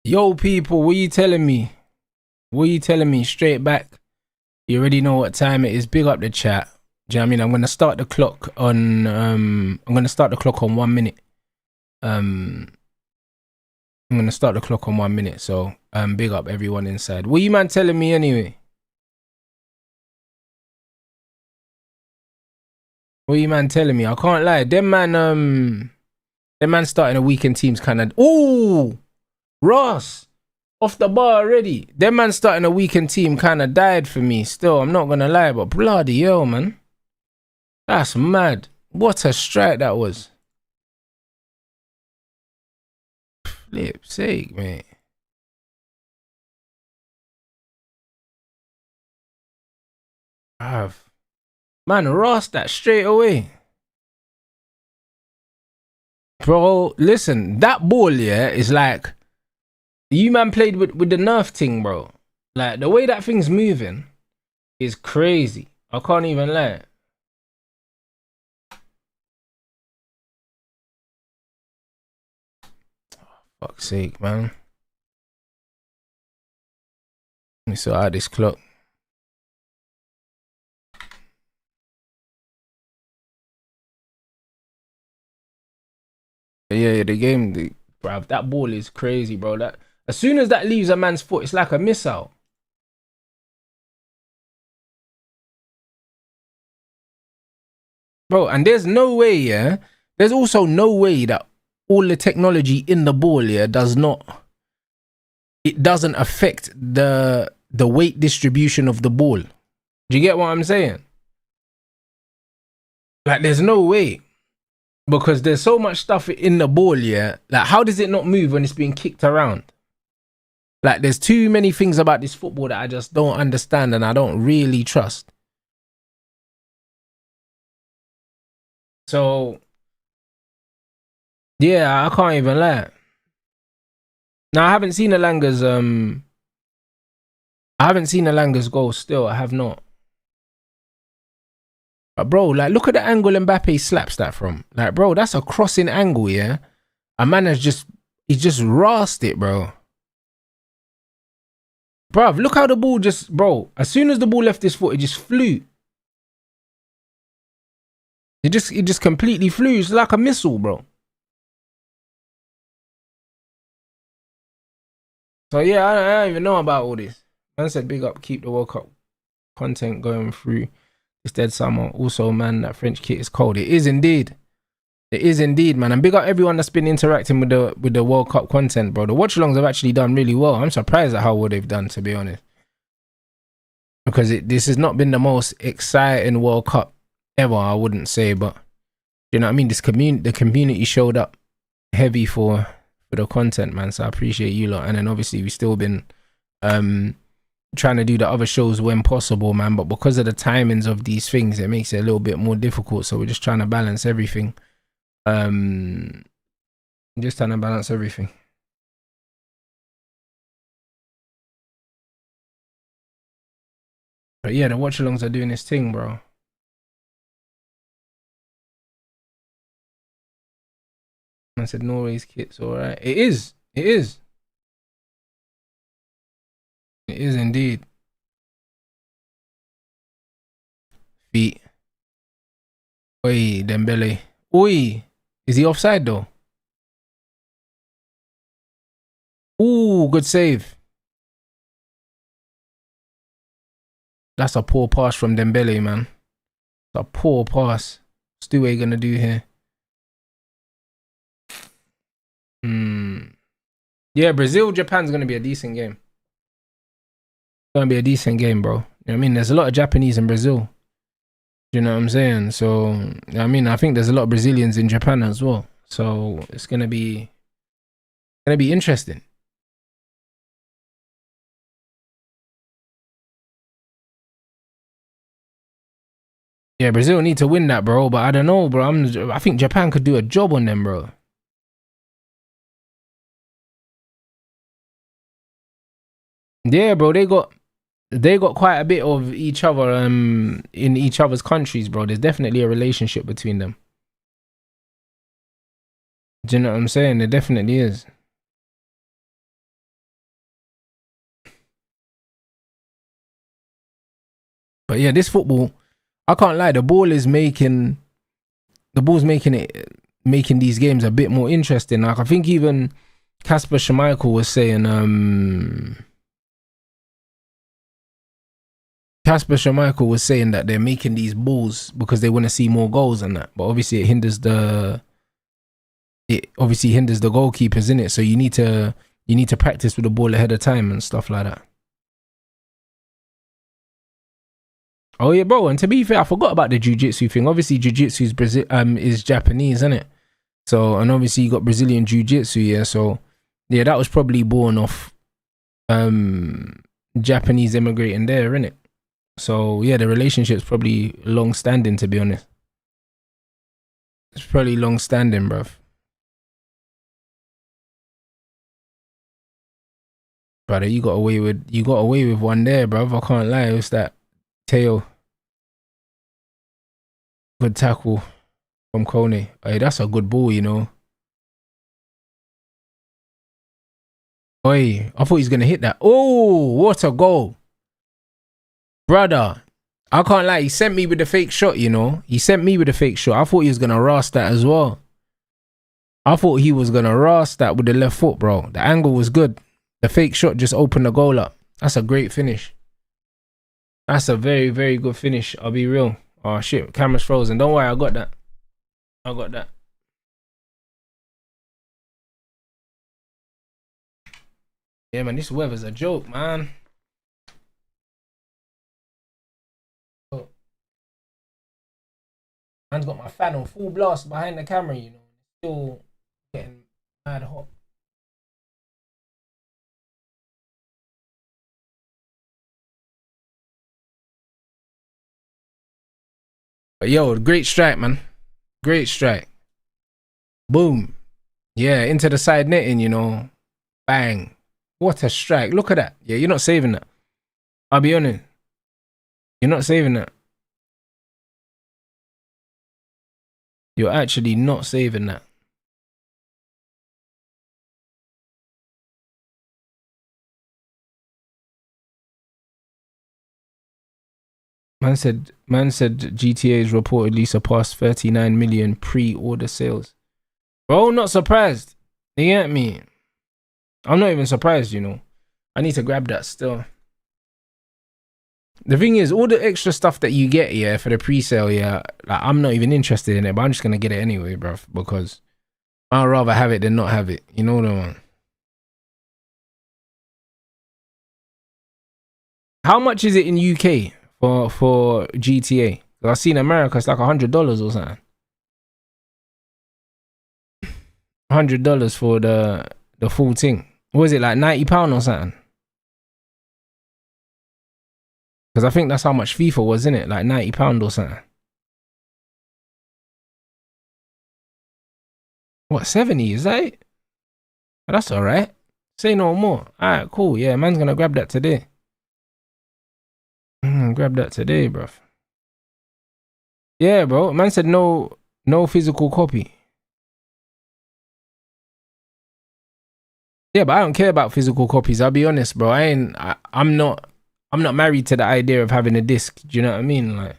Yo, people, what you telling me? What you telling me? Straight back. You already know what time it is. Big up the chat. Do you know what I mean? I'm gonna start the clock on 1 minute. I'm gonna start the clock on 1 minute. So big up everyone inside. What you man telling me anyway? What you man telling me? I can't lie. Them man starting a weekend teams kind of. Ooh, Ross. Off the bar already. Them man starting a weekend team kind of died for me still. I'm not going to lie, but bloody hell, man. That's mad. What a strike that was. Flip's sake, mate. Man, Ross that straight away. Bro, listen, that ball, yeah, is like, you man played with the Nerf thing, bro. Like, the way that thing's moving is crazy. I can't even lie. Oh, fuck's sake, man. Let me sort out this clock. Yeah, the game, bruv, that ball is crazy, bro. That as soon as that leaves a man's foot, it's like a missile. Bro, and there's no way, yeah. There's also no way that all the technology in the ball, yeah, doesn't affect the weight distribution of the ball. Do you get what I'm saying? Like, there's no way. Because there's so much stuff in the ball, yeah. Like, how does it not move when it's being kicked around? Like, there's too many things about this football that I just don't understand and I don't really trust. So, yeah, I can't even lie. Now, I haven't seen Alanga's goal still. I have not. But bro, like, look at the angle Mbappe slaps that from. Like, bro, that's a crossing angle, yeah. A man has just rasped it, bro. Bruv, look how the ball just, bro, as soon as the ball left his foot, it just flew. It just completely flew. It's like a missile, bro. So yeah, I don't even know about all this. Man said big up, keep the World Cup content going through this dead summer. Also, man, that French kit is cold. It is indeed. It is indeed, man. And big up everyone that's been interacting with the World Cup content, bro. The watch-alongs have actually done really well. I'm surprised at how well they've done, to be honest. Because this has not been the most exciting World Cup ever, I wouldn't say, but you know what I mean? The community showed up heavy for the content, man. So I appreciate you lot. And then obviously we've still been trying to do the other shows when possible, man. But because of the timings of these things, it makes it a little bit more difficult. So we're just trying to balance everything. Just trying to balance everything. But yeah, the watch-alongs are doing this thing, bro. I said Norway's kit's alright. It is. It is. It is indeed. Feet. Oi, Dembele. Oi. Is he offside though? Ooh, good save. That's a poor pass from Dembele, man. It's a poor pass. What's Dewey gonna do here? Yeah, Brazil-Japan's gonna be a decent game. It's gonna be a decent game, bro. You know what I mean? There's a lot of Japanese in Brazil. You know what I'm saying? So, I mean, I think there's a lot of Brazilians in Japan as well. So it's gonna be interesting. Yeah, Brazil need to win that, bro. But I don't know, bro. I think Japan could do a job on them, bro. Yeah, bro. They got quite a bit of each other in each other's countries, bro. There's definitely a relationship between them. Do you know what I'm saying? There definitely is. But yeah, this football, I can't lie. The ball's making these games a bit more interesting. Like I think even Kasper Schmeichel was saying, that they're making these balls because they want to see more goals and that. But obviously it hinders the goalkeepers, in it. So you need to practice with the ball ahead of time and stuff like that. Oh yeah, bro. And to be fair, I forgot about the jiu-jitsu thing. Obviously, jiu-jitsu is Japanese, isn't it? So, and obviously you got Brazilian jiu-jitsu, yeah. So, yeah, that was probably born off Japanese immigrating there, innit? So, yeah, the relationship's probably long-standing, to be honest. It's probably long-standing, bruv. Brother, you got away with one there, bruv. I can't lie. It was that Teo. Good tackle from Kone. Hey, that's a good ball, you know. Oi, I thought he was going to hit that. Oh, what a goal. Brother, I can't lie. He sent me with the fake shot, you know. I thought he was going to rast that as well. I thought he was going to rast that with the left foot, bro. The angle was good. The fake shot just opened the goal up. That's a great finish. That's a very, very good finish. I'll be real. Oh, shit. Camera's frozen. Don't worry. I got that. Yeah, man. This weather's a joke, man. Oh. Man's got my fan on full blast behind the camera, you know. Still getting mad hot. But yo, great strike, man. Great strike. Boom. Yeah, into the side netting, you know. Bang. What a strike. Look at that. Yeah, you're not saving that. I'll be honest. You're not saving that. You're actually not saving that. Man said GTA's reportedly surpassed 39 million pre-order sales. Bro, not surprised. You get me? I'm not even surprised, you know. I need to grab that still. The thing is, all the extra stuff that you get, yeah, for the pre-sale, yeah, like, I'm not even interested in it, but I'm just gonna get it anyway, bruv, because I'd rather have it than not have it. You know what I mean? How much is it in UK for GTA? I've seen America, it's like $100 or something. $100 for the full thing. What is it, like £90 or something? Because I think that's how much FIFA was, isn't it? Like £90 or something. What, 70? Is that it? Oh, that's alright. Say no more. Alright, cool. Yeah, man's gonna grab that today. Grab that today, bruv. Yeah, bro. Man said no physical copy. Yeah, but I don't care about physical copies. I'll be honest, bro. I'm not married to the idea of having a disc. Do you know what I mean? Like,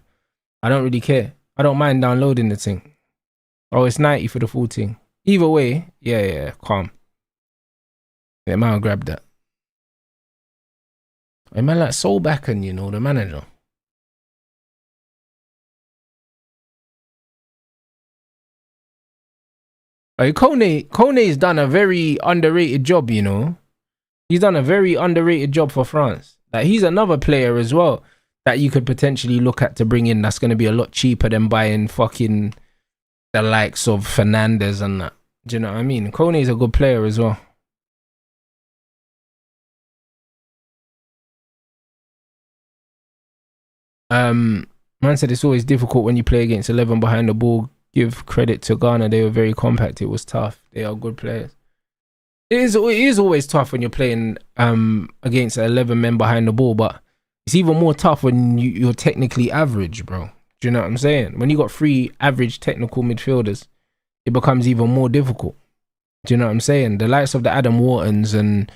I don't really care. I don't mind downloading the thing. Oh, it's 90 for the full thing. Either way, yeah, calm. Yeah, man, I'll grab that. I man like Soul Backen, you know, the manager. Like, Kone's done a very underrated job, you know. He's done a very underrated job for France. Like, he's another player as well that you could potentially look at to bring in. That's going to be a lot cheaper than buying fucking the likes of Fernandez and that. Do you know what I mean? Kone's a good player as well. Man said it's always difficult when you play against 11 behind the ball. Give credit to Ghana. They were very compact. It was tough. They are good players. It is always tough when you're playing against 11 men behind the ball, but it's even more tough when you're technically average, bro. Do you know what I'm saying? When you got 3 average technical midfielders, it becomes even more difficult. Do you know what I'm saying? The likes of the Adam Whartons and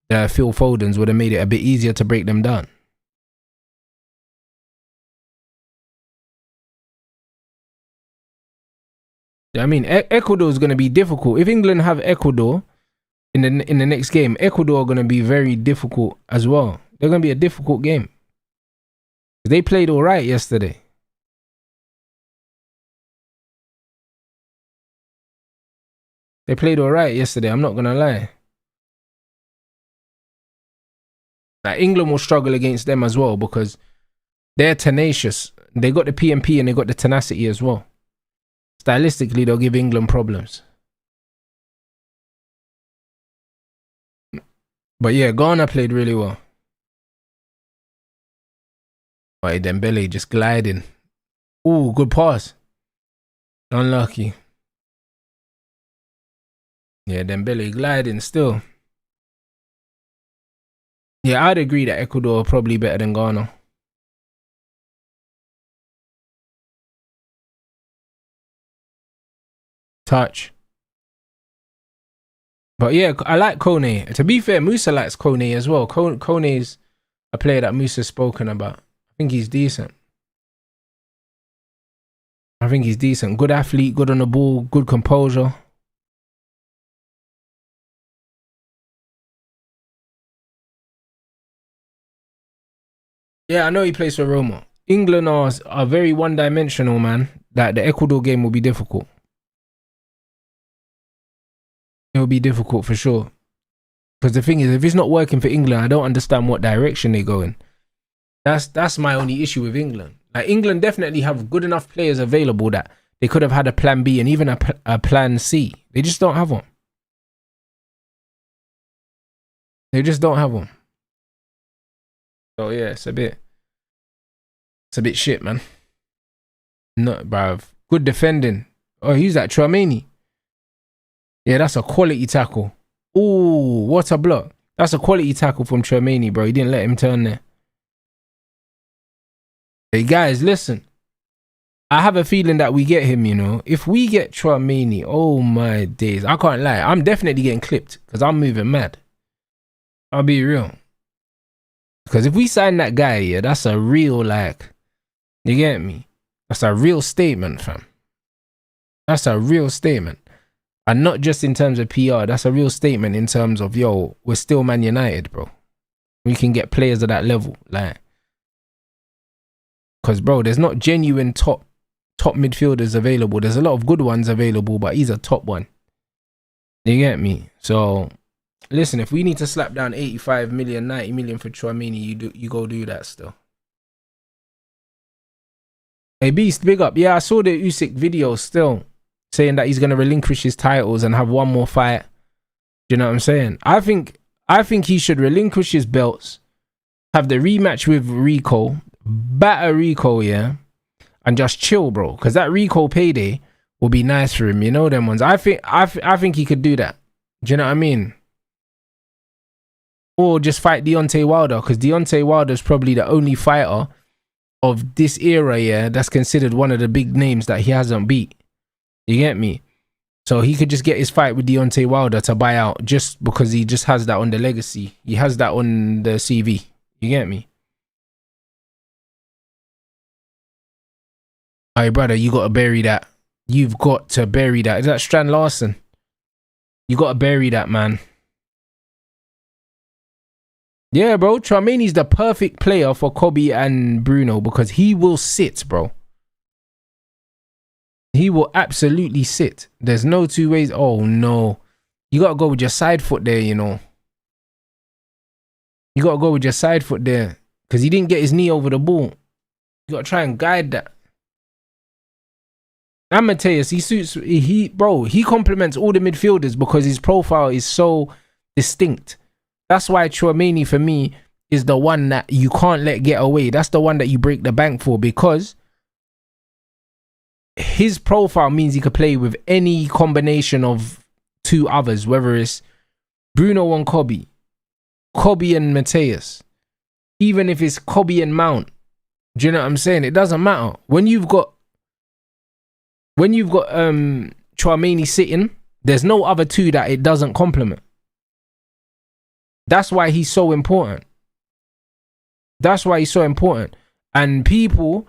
the Phil Fodens would have made it a bit easier to break them down. I mean, Ecuador is going to be difficult. If England have Ecuador in the next game, Ecuador are going to be very difficult as well. They're going to be a difficult game. They played all right yesterday. They played all right yesterday. I'm not going to lie. Like, England will struggle against them as well because they're tenacious. They got the PMP and they got the tenacity as well. Stylistically, they'll give England problems. But yeah, Ghana played really well. Right, Dembele just gliding. Ooh, good pass. Unlucky. Yeah, Dembele gliding still. Yeah, I'd agree that Ecuador are probably better than Ghana. Touch. But yeah, I like Kone. To be fair, Musa likes Kone as well. Kone's a player that Musa's spoken about. I think he's decent. Good athlete, good on the ball, good composure. Yeah, I know he plays for Roma. England are very one-dimensional, man. That the Ecuador game will be difficult. It will be difficult for sure. Because the thing is, if it's not working for England, I don't understand what direction they go in. That's my only issue with England. Like, England definitely have good enough players available that they could have had a plan B and even a plan C. They just don't have one. They just don't have one. So yeah, it's a bit shit, man. No, bruv. Good defending. Oh, who's that? Tchouaméni. Yeah, that's a quality tackle. Ooh, what a block. That's a quality tackle from Tchouaméni, bro. He didn't let him turn there. Hey, guys, listen. I have a feeling that we get him, you know. If we get Tchouaméni, oh my days. I can't lie. I'm definitely getting clipped because I'm moving mad. I'll be real. Because if we sign that guy, yeah, that's a real, like, you get me? That's a real statement, fam. That's a real statement. And not just in terms of PR, that's a real statement in terms of, yo, we're still Man United, bro. We can get players at that level, like. Because, bro, there's not genuine top midfielders available. There's a lot of good ones available, but he's a top one. You get me? So, listen, if we need to slap down 85 million, 90 million for Tchouaméni, you go do that still. Hey, Beast, big up. Yeah, I saw the Usyk video still, saying that he's going to relinquish his titles and have one more fight. Do you know what I'm saying? I think he should relinquish his belts, have the rematch with Rico, batter Rico, yeah, and just chill, bro. Because that Rico payday will be nice for him. You know them ones. I think he could do that. Do you know what I mean? Or just fight Deontay Wilder, because Deontay Wilder is probably the only fighter of this era, yeah, that's considered one of the big names that he hasn't beat. You get me? So he could just get his fight with Deontay Wilder to buy out, just because he just has that on the legacy. He has that on the CV. You get me? Hey, brother, you got to bury that. You've got to bury that. Is that Strand Larson? You got to bury that, man. Yeah, bro. Tchouaméni's the perfect player for Kobe and Bruno because he will sit, bro. He will absolutely sit. There's no two ways. Oh, no. You got to go with your side foot there, you know. You got to go with your side foot there because he didn't get his knee over the ball. You got to try and guide that. And Mateus, he complements all the midfielders because his profile is so distinct. That's why Tchouaméni, for me, is the one that you can't let get away. That's the one that you break the bank for because his profile means he could play with any combination of two others, whether it's Bruno and Kobe and Mateus, even if it's Kobe and Mount. Do you know what I'm saying? It doesn't matter. When you've got Tchouaméni sitting, there's no other two that it doesn't complement. That's why he's so important. And people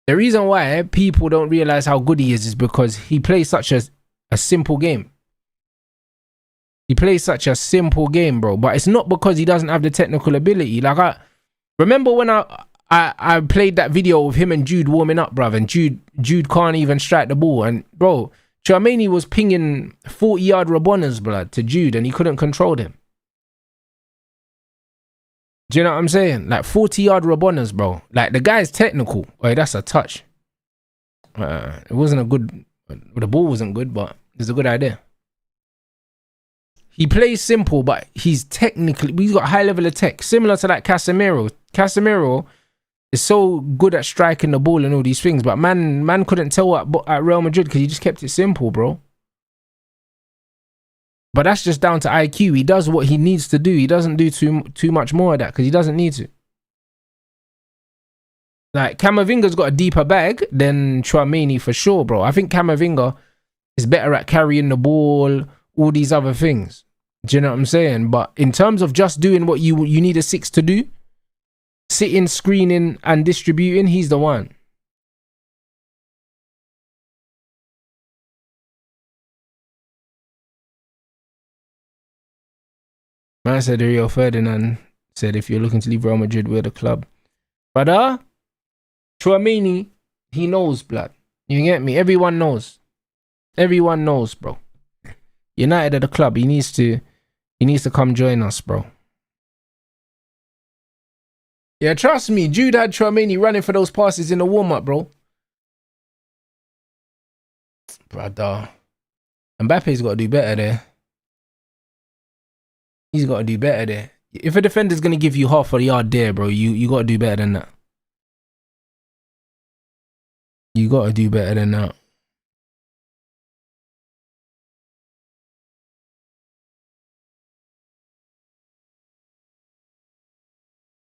The reason why people don't realize how good he is because he plays such a simple game. He plays such a simple game, bro. But it's not because he doesn't have the technical ability. Like, I remember when I played that video of him and Jude warming up, bruv, and Jude can't even strike the ball. And, bro, Tchouaméni was pinging 40-yard Rabonas, blood, to Jude, and he couldn't control them. Do you know what I'm saying? Like 40-yard Rabonas, bro. Like, the guy's technical. Oh, that's a touch. It wasn't a good... The ball wasn't good, but it's a good idea. He plays simple, but he's got a high level of tech. Similar to like Casemiro. Casemiro is so good at striking the ball and all these things, but man couldn't tell at Real Madrid because he just kept it simple, bro. But that's just down to IQ. He does what he needs to do. He doesn't do too much more of that because he doesn't need to. Like, Camavinga's got a deeper bag than Tchouaméni for sure, bro. I think Camavinga is better at carrying the ball, all these other things. Do you know what I'm saying? But in terms of just doing what you need a 6 to do, sitting, screening, and distributing, he's the one. Man said Rio Ferdinand said, if you're looking to leave Real Madrid, we're the club. But Tchouaméni, he knows, blood. You get me? Everyone knows. Everyone knows, bro. United are the club. He needs to come join us, bro. Yeah, trust me. Jude had Tchouaméni running for those passes in the warm-up, bro. Brother. Mbappe's got to do better there. He's got to do better there. If a defender's going to give you half a yard there, bro, you got to do better than that. You got to do better than that.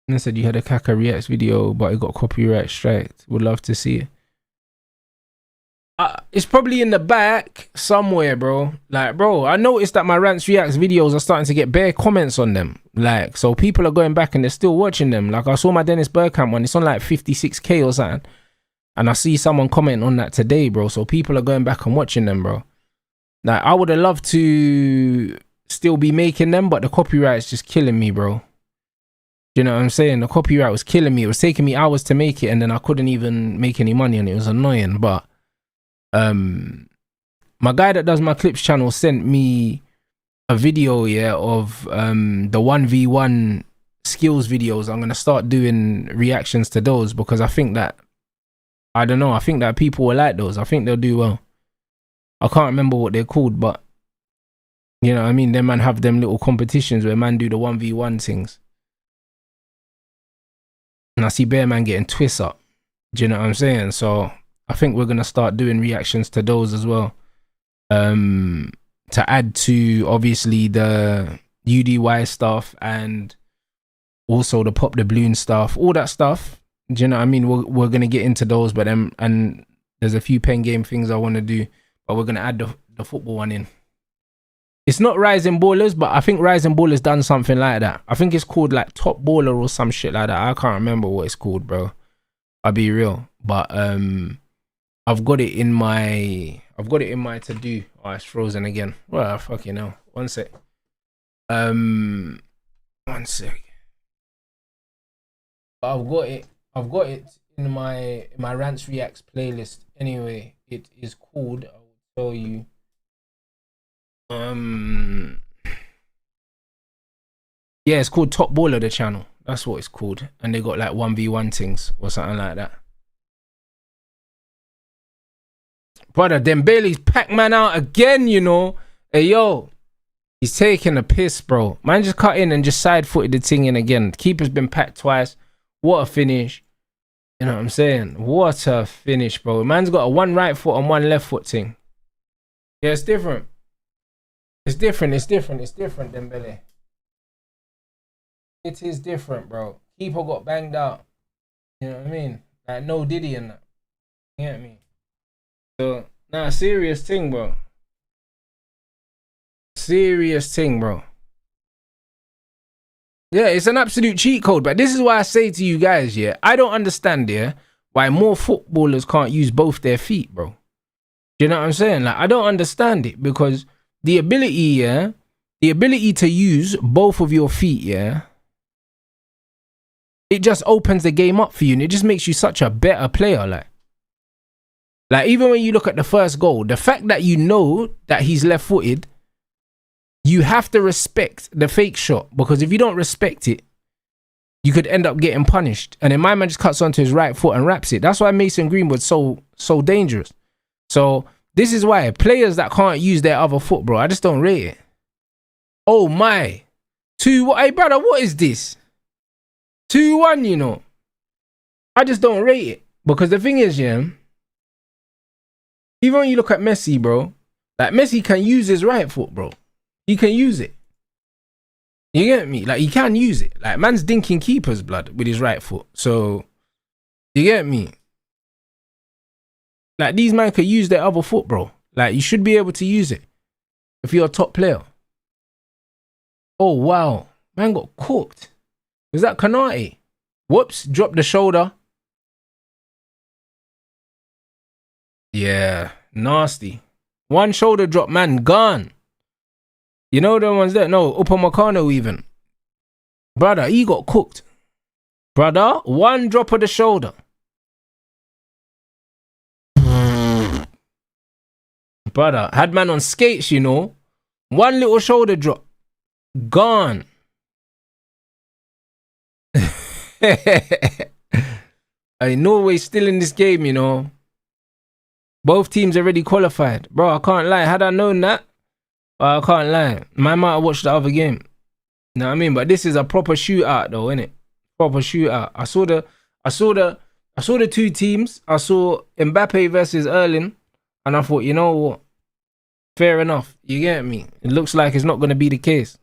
And I said you had a Kaka Reacts video, but it got copyright striked. Would love to see it. It's probably in the back somewhere, bro. Like, bro, I noticed that my Rants Reacts videos are starting to get bare comments on them. Like, so people are going back and they're still watching them. Like, I saw my Dennis Bergkamp one. It's on like 56k or something. And I see someone comment on that today, bro. So people are going back and watching them, bro. Like, I would have loved to still be making them, but the copyright's just killing me, bro. You know what I'm saying? The copyright was killing me. It was taking me hours to make it, and then I couldn't even make any money, and it was annoying. But my guy that does my clips channel sent me a video, yeah, of the 1v1 skills videos. I'm gonna start doing reactions to those because I think that, I don't know, I think that people will like those. I think they'll do well. I can't remember what they're called, but you know what I mean? Them man have them little competitions where man do the 1v1 things. And I see Bear Man getting twists up. Do you know what I'm saying? So I think we're going to start doing reactions to those as well. To add to, obviously, the UDY stuff and also the Pop the Balloon stuff. All that stuff. Do you know what I mean? We're going to get into those. But and there's a few pen game things I want to do. But we're going to add the football one in. It's not Rising Ballers, but I think Rising Ballers done something like that. I think it's called like Top Baller or some shit like that. I can't remember what it's called, bro. I'll be real. But I've got it in my to do. Oh, it's frozen again. Well, fuck you know. One sec. One sec. But I've got it in my Rants Reacts playlist. Anyway, it is called, I will tell you. Yeah, it's called Top Baller, the channel. That's what it's called. And they got like 1v1 things or something like that. Brother, Dembele's packed man out again, you know. Hey, yo. He's taking a piss, bro. Man just cut in and just side-footed the thing in again. Keeper's been packed twice. What a finish. You know what I'm saying? What a finish, bro. Man's got a one right foot and one left foot thing. Yeah, it's different. It's different, Dembele. It is different, bro. Keeper got banged out. You know what I mean? Like, no Diddy and that. You get me? So, nah, serious thing, bro. Serious thing, bro. Yeah, it's an absolute cheat code, but this is why I say to you guys, yeah, I don't understand, yeah, why more footballers can't use both their feet, bro. Do you know what I'm saying? Like, I don't understand it, because the ability to use both of your feet, it just opens the game up for you, and it just makes you such a better player. Like even when you look at the first goal, the fact that you know that he's left-footed, you have to respect the fake shot, because if you don't respect it, you could end up getting punished. And then my man just cuts onto his right foot and wraps it. That's why Mason Greenwood's so dangerous. So this is why players that can't use their other foot, bro, I just don't rate it. Oh my. 2-1. Hey brother, what is this? 2-1, you know. I just don't rate it. Because the thing is, even when you look at Messi, bro, like Messi can use his right foot, bro. He can use it. You get me? Like, he can use it. Like, man's dinking keepers, blood, with his right foot. So, you get me? Like, these men could use their other foot, bro. Like, you should be able to use it if you're a top player. Oh, wow. Man got cooked. Was that Kanate? Whoops, dropped the shoulder. Yeah, nasty. One shoulder drop, man, gone. You know the ones there? No, Upamecano even. Brother, he got cooked. Brother, one drop of the shoulder. Brother, had man on skates, you know. One little shoulder drop. Gone. Hey, Norway's still in this game, you know. Both teams already qualified. Bro, I can't lie. Had I known that, I can't lie. I might have watched the other game. You know what I mean? But this is a proper shootout though, innit? Proper shootout. I saw the two teams. I saw Mbappe versus Erling, and I thought, you know what? Fair enough. You get me? It looks like it's not gonna be the case.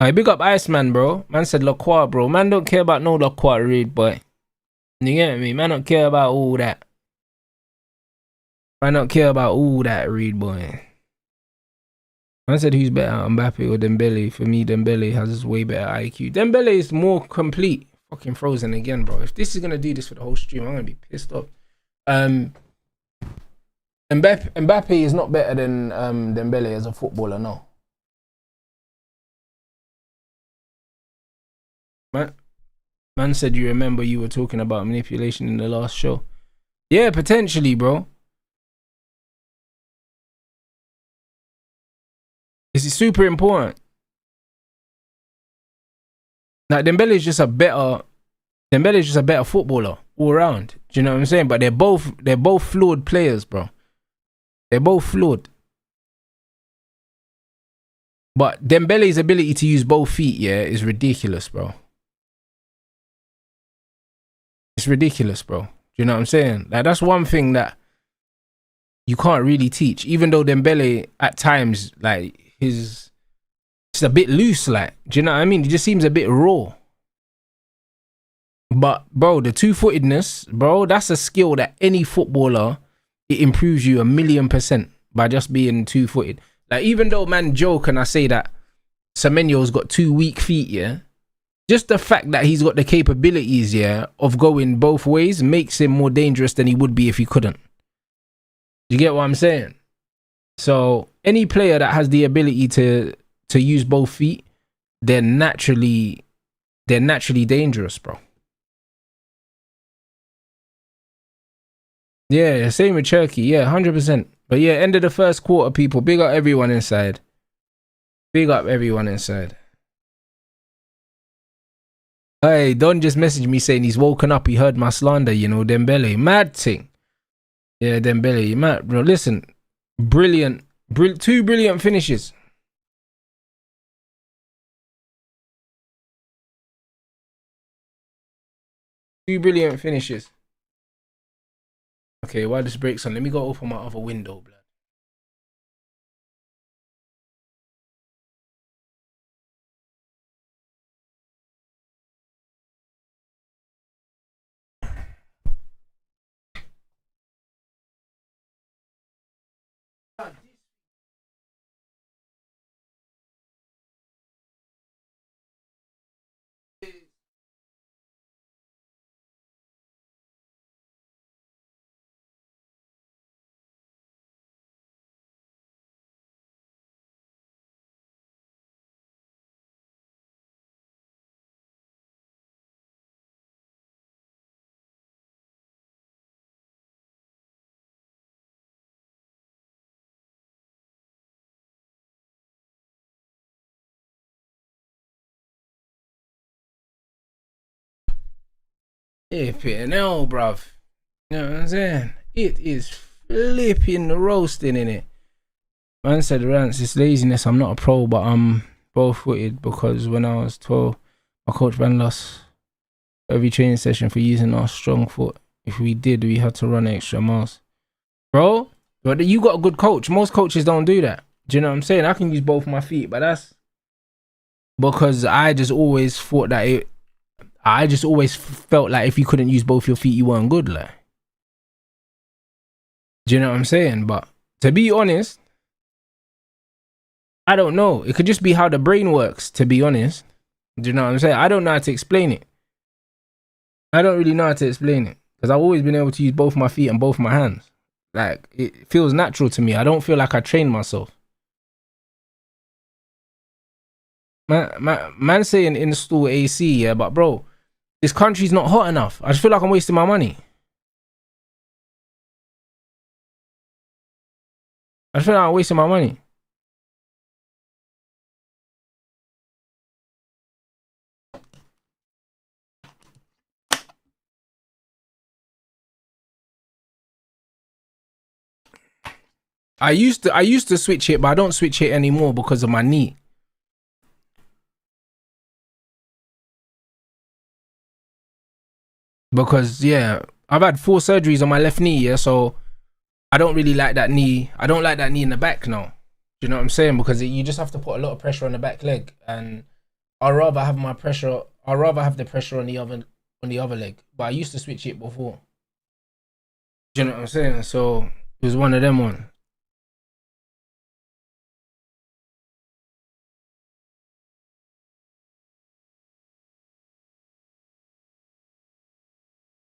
I big up Iceman, bro. Man said Lacroix, bro. Man don't care about no Lacroix read, boy. You get me? Man don't care about all that. Man don't care about all that read, boy. Man said who's better, Mbappe or Dembele? For me, Dembele has way better IQ. Dembele is more complete. Fucking frozen again, bro. If this is gonna do this for the whole stream, I'm gonna be pissed off. Mbappe is not better than Dembele as a footballer, no. Man said you remember you were talking about manipulation in the last show. Yeah, potentially, bro. This is super important. Like, Dembele is just a better footballer all around. Do you know what I'm saying? But they're both flawed players, bro. They're both flawed. But Dembele's ability to use both feet, is ridiculous, bro. It's ridiculous, bro. Do you know what I'm saying? Like, that's one thing that you can't really teach. Even though Dembele, at times, like, it's a bit loose, like, do you know what I mean? He just seems a bit raw. But, bro, the two-footedness, bro, that's a skill that any footballer, it improves you 1,000,000% by just being two-footed. Like, even though man joke and I say that Semenyo's got 2 weak feet, just the fact that he's got the capabilities, of going both ways makes him more dangerous than he would be if he couldn't. You get what I'm saying? So any player that has the ability to use both feet, they're naturally dangerous, bro. Yeah, same with Turkey. Yeah, 100%. But yeah, end of the first quarter, people. Big up everyone inside. Big up everyone inside. Hey, Don just messaged me saying he's woken up. He heard my slander, you know, Dembele. Mad thing. Yeah, Dembele. Mad, bro. Listen, brilliant. Two brilliant finishes. Two brilliant finishes. Okay, while this breaks on, let me go open my other window, blood. Flipping hell, bruv. You know what I'm saying? It is flipping roasting in it. Man said, Rance, it's laziness. I'm not a pro, but I'm both-footed because when I was 12, my coach banned us every training session for using our strong foot. If we did, we had to run extra miles. Bro, but you got a good coach. Most coaches don't do that. Do you know what I'm saying? I can use both my feet, but that's because I just always thought that I just always felt like if you couldn't use both your feet, you weren't good. Like, do you know what I'm saying? But to be honest, I don't know. It could just be how the brain works, to be honest. Do you know what I'm saying? I don't know how to explain it. I don't really know how to explain it because I've always been able to use both my feet and both my hands. Like, it feels natural to me. I don't feel like I train myself. Man saying install AC, yeah, but bro, this country's not hot enough. I just feel like I'm wasting my money. I just feel like I'm wasting my money. I used to switch it, but I don't switch it anymore because of my knee. Because yeah, I've had 4 surgeries on my left knee, yeah, so I don't really like that knee. I don't like that knee in the back now. Do you know what I'm saying? Because you just have to put a lot of pressure on the back leg, and I'd rather have the pressure on the other leg. But I used to switch it before. Do you know what I'm saying? So it was one of them ones.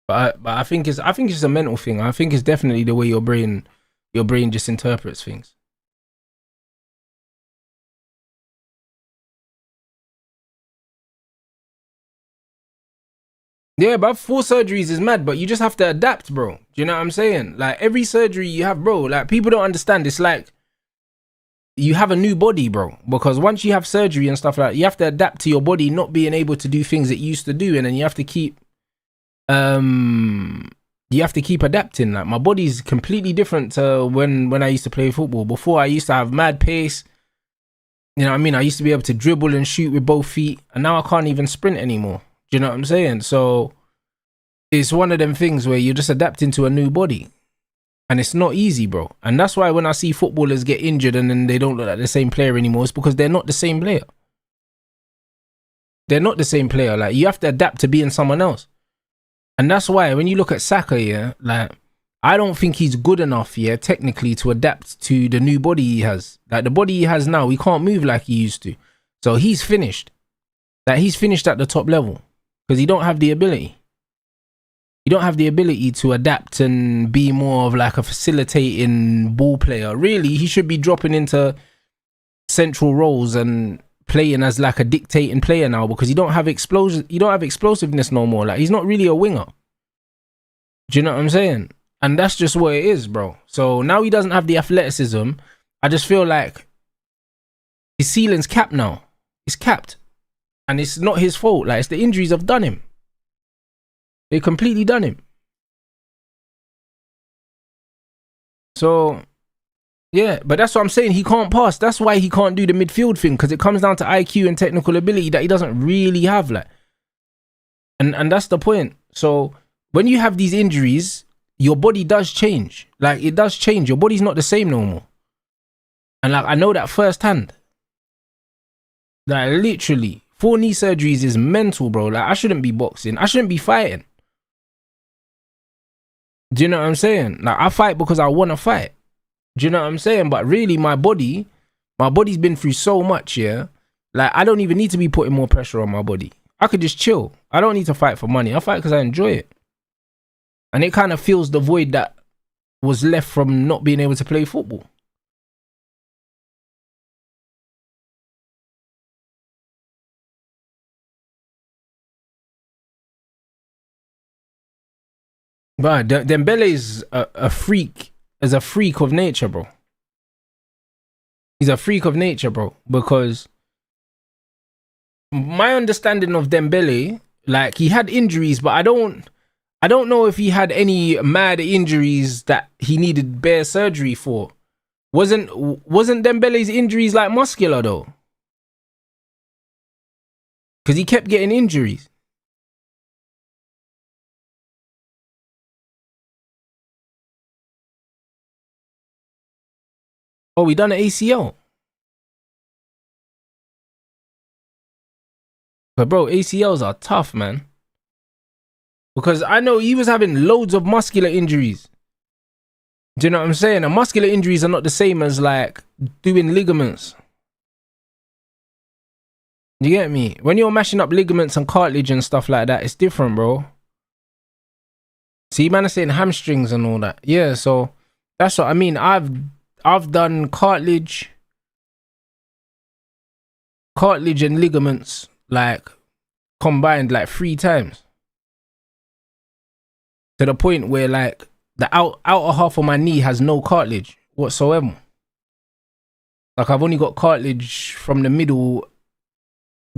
But I think it's a mental thing. I think it's definitely the way your brain just interprets things. Yeah, but 4 surgeries is mad, but you just have to adapt, bro. Do you know what I'm saying? Like, every surgery you have, bro, like, people don't understand. It's like you have a new body, bro. Because once you have surgery and stuff like that, you have to adapt to your body not being able to do things it used to do, and then you have to keep adapting. Like, my body's completely different to when I used to play football. Before, I used to have mad pace. You know what I mean? I used to be able to dribble and shoot with both feet, and now I can't even sprint anymore. Do you know what I'm saying? So it's one of them things where you're just adapting to a new body, and it's not easy, bro. And that's why when I see footballers get injured and then they don't look like the same player anymore, it's because they're not the same player. They're not the same player. Like, you have to adapt to being someone else. And that's why when you look at Saka, yeah, like, I don't think he's good enough, yeah, technically to adapt to the new body he has. Like, the body he has now, he can't move like he used to. So he's finished. Like, he's finished at the top level because he don't have the ability. You don't have the ability to adapt and be more of like a facilitating ball player. Really, he should be dropping into central roles and playing as like a dictating player now because you don't have explosiveness no more. Like, he's not really a winger. Do you know what I'm saying? And that's just what it is, bro. So now he doesn't have the athleticism. I just feel like his ceiling's capped now. It's capped. And it's not his fault. Like, it's the injuries have done him. They completely done him. So, yeah, but that's what I'm saying. He can't pass. That's why he can't do the midfield thing, because it comes down to IQ and technical ability that he doesn't really have. Like, and that's the point. So when you have these injuries, your body does change. Like, it does change. Your body's not the same no more. And like, I know that firsthand. Like, literally, 4 knee surgeries is mental, bro. Like, I shouldn't be boxing. I shouldn't be fighting. Do you know what I'm saying? Like, I fight because I want to fight. Do you know what I'm saying? But really, my body's been through so much, yeah? Like, I don't even need to be putting more pressure on my body. I could just chill. I don't need to fight for money. I fight because I enjoy it. And it kind of fills the void that was left from not being able to play football. But Dembele is a freak. Is a freak of nature, bro. He's a freak of nature, bro. Because my understanding of Dembele, like, he had injuries, but I don't I don't know if he had any mad injuries that he needed bare surgery for. Wasn't Dembele's injuries like muscular though? Because he kept getting injuries. Oh, we done an ACL. But bro, ACLs are tough, man. Because I know he was having loads of muscular injuries. Do you know what I'm saying? And muscular injuries are not the same as like doing ligaments. You get me? When you're mashing up ligaments and cartilage and stuff like that, it's different, bro. See, man, are saying hamstrings and all that. Yeah, so that's what I mean. I've done cartilage and ligaments like combined like 3 times. To the point where like the outer half of my knee has no cartilage whatsoever. Like I've only got cartilage from the middle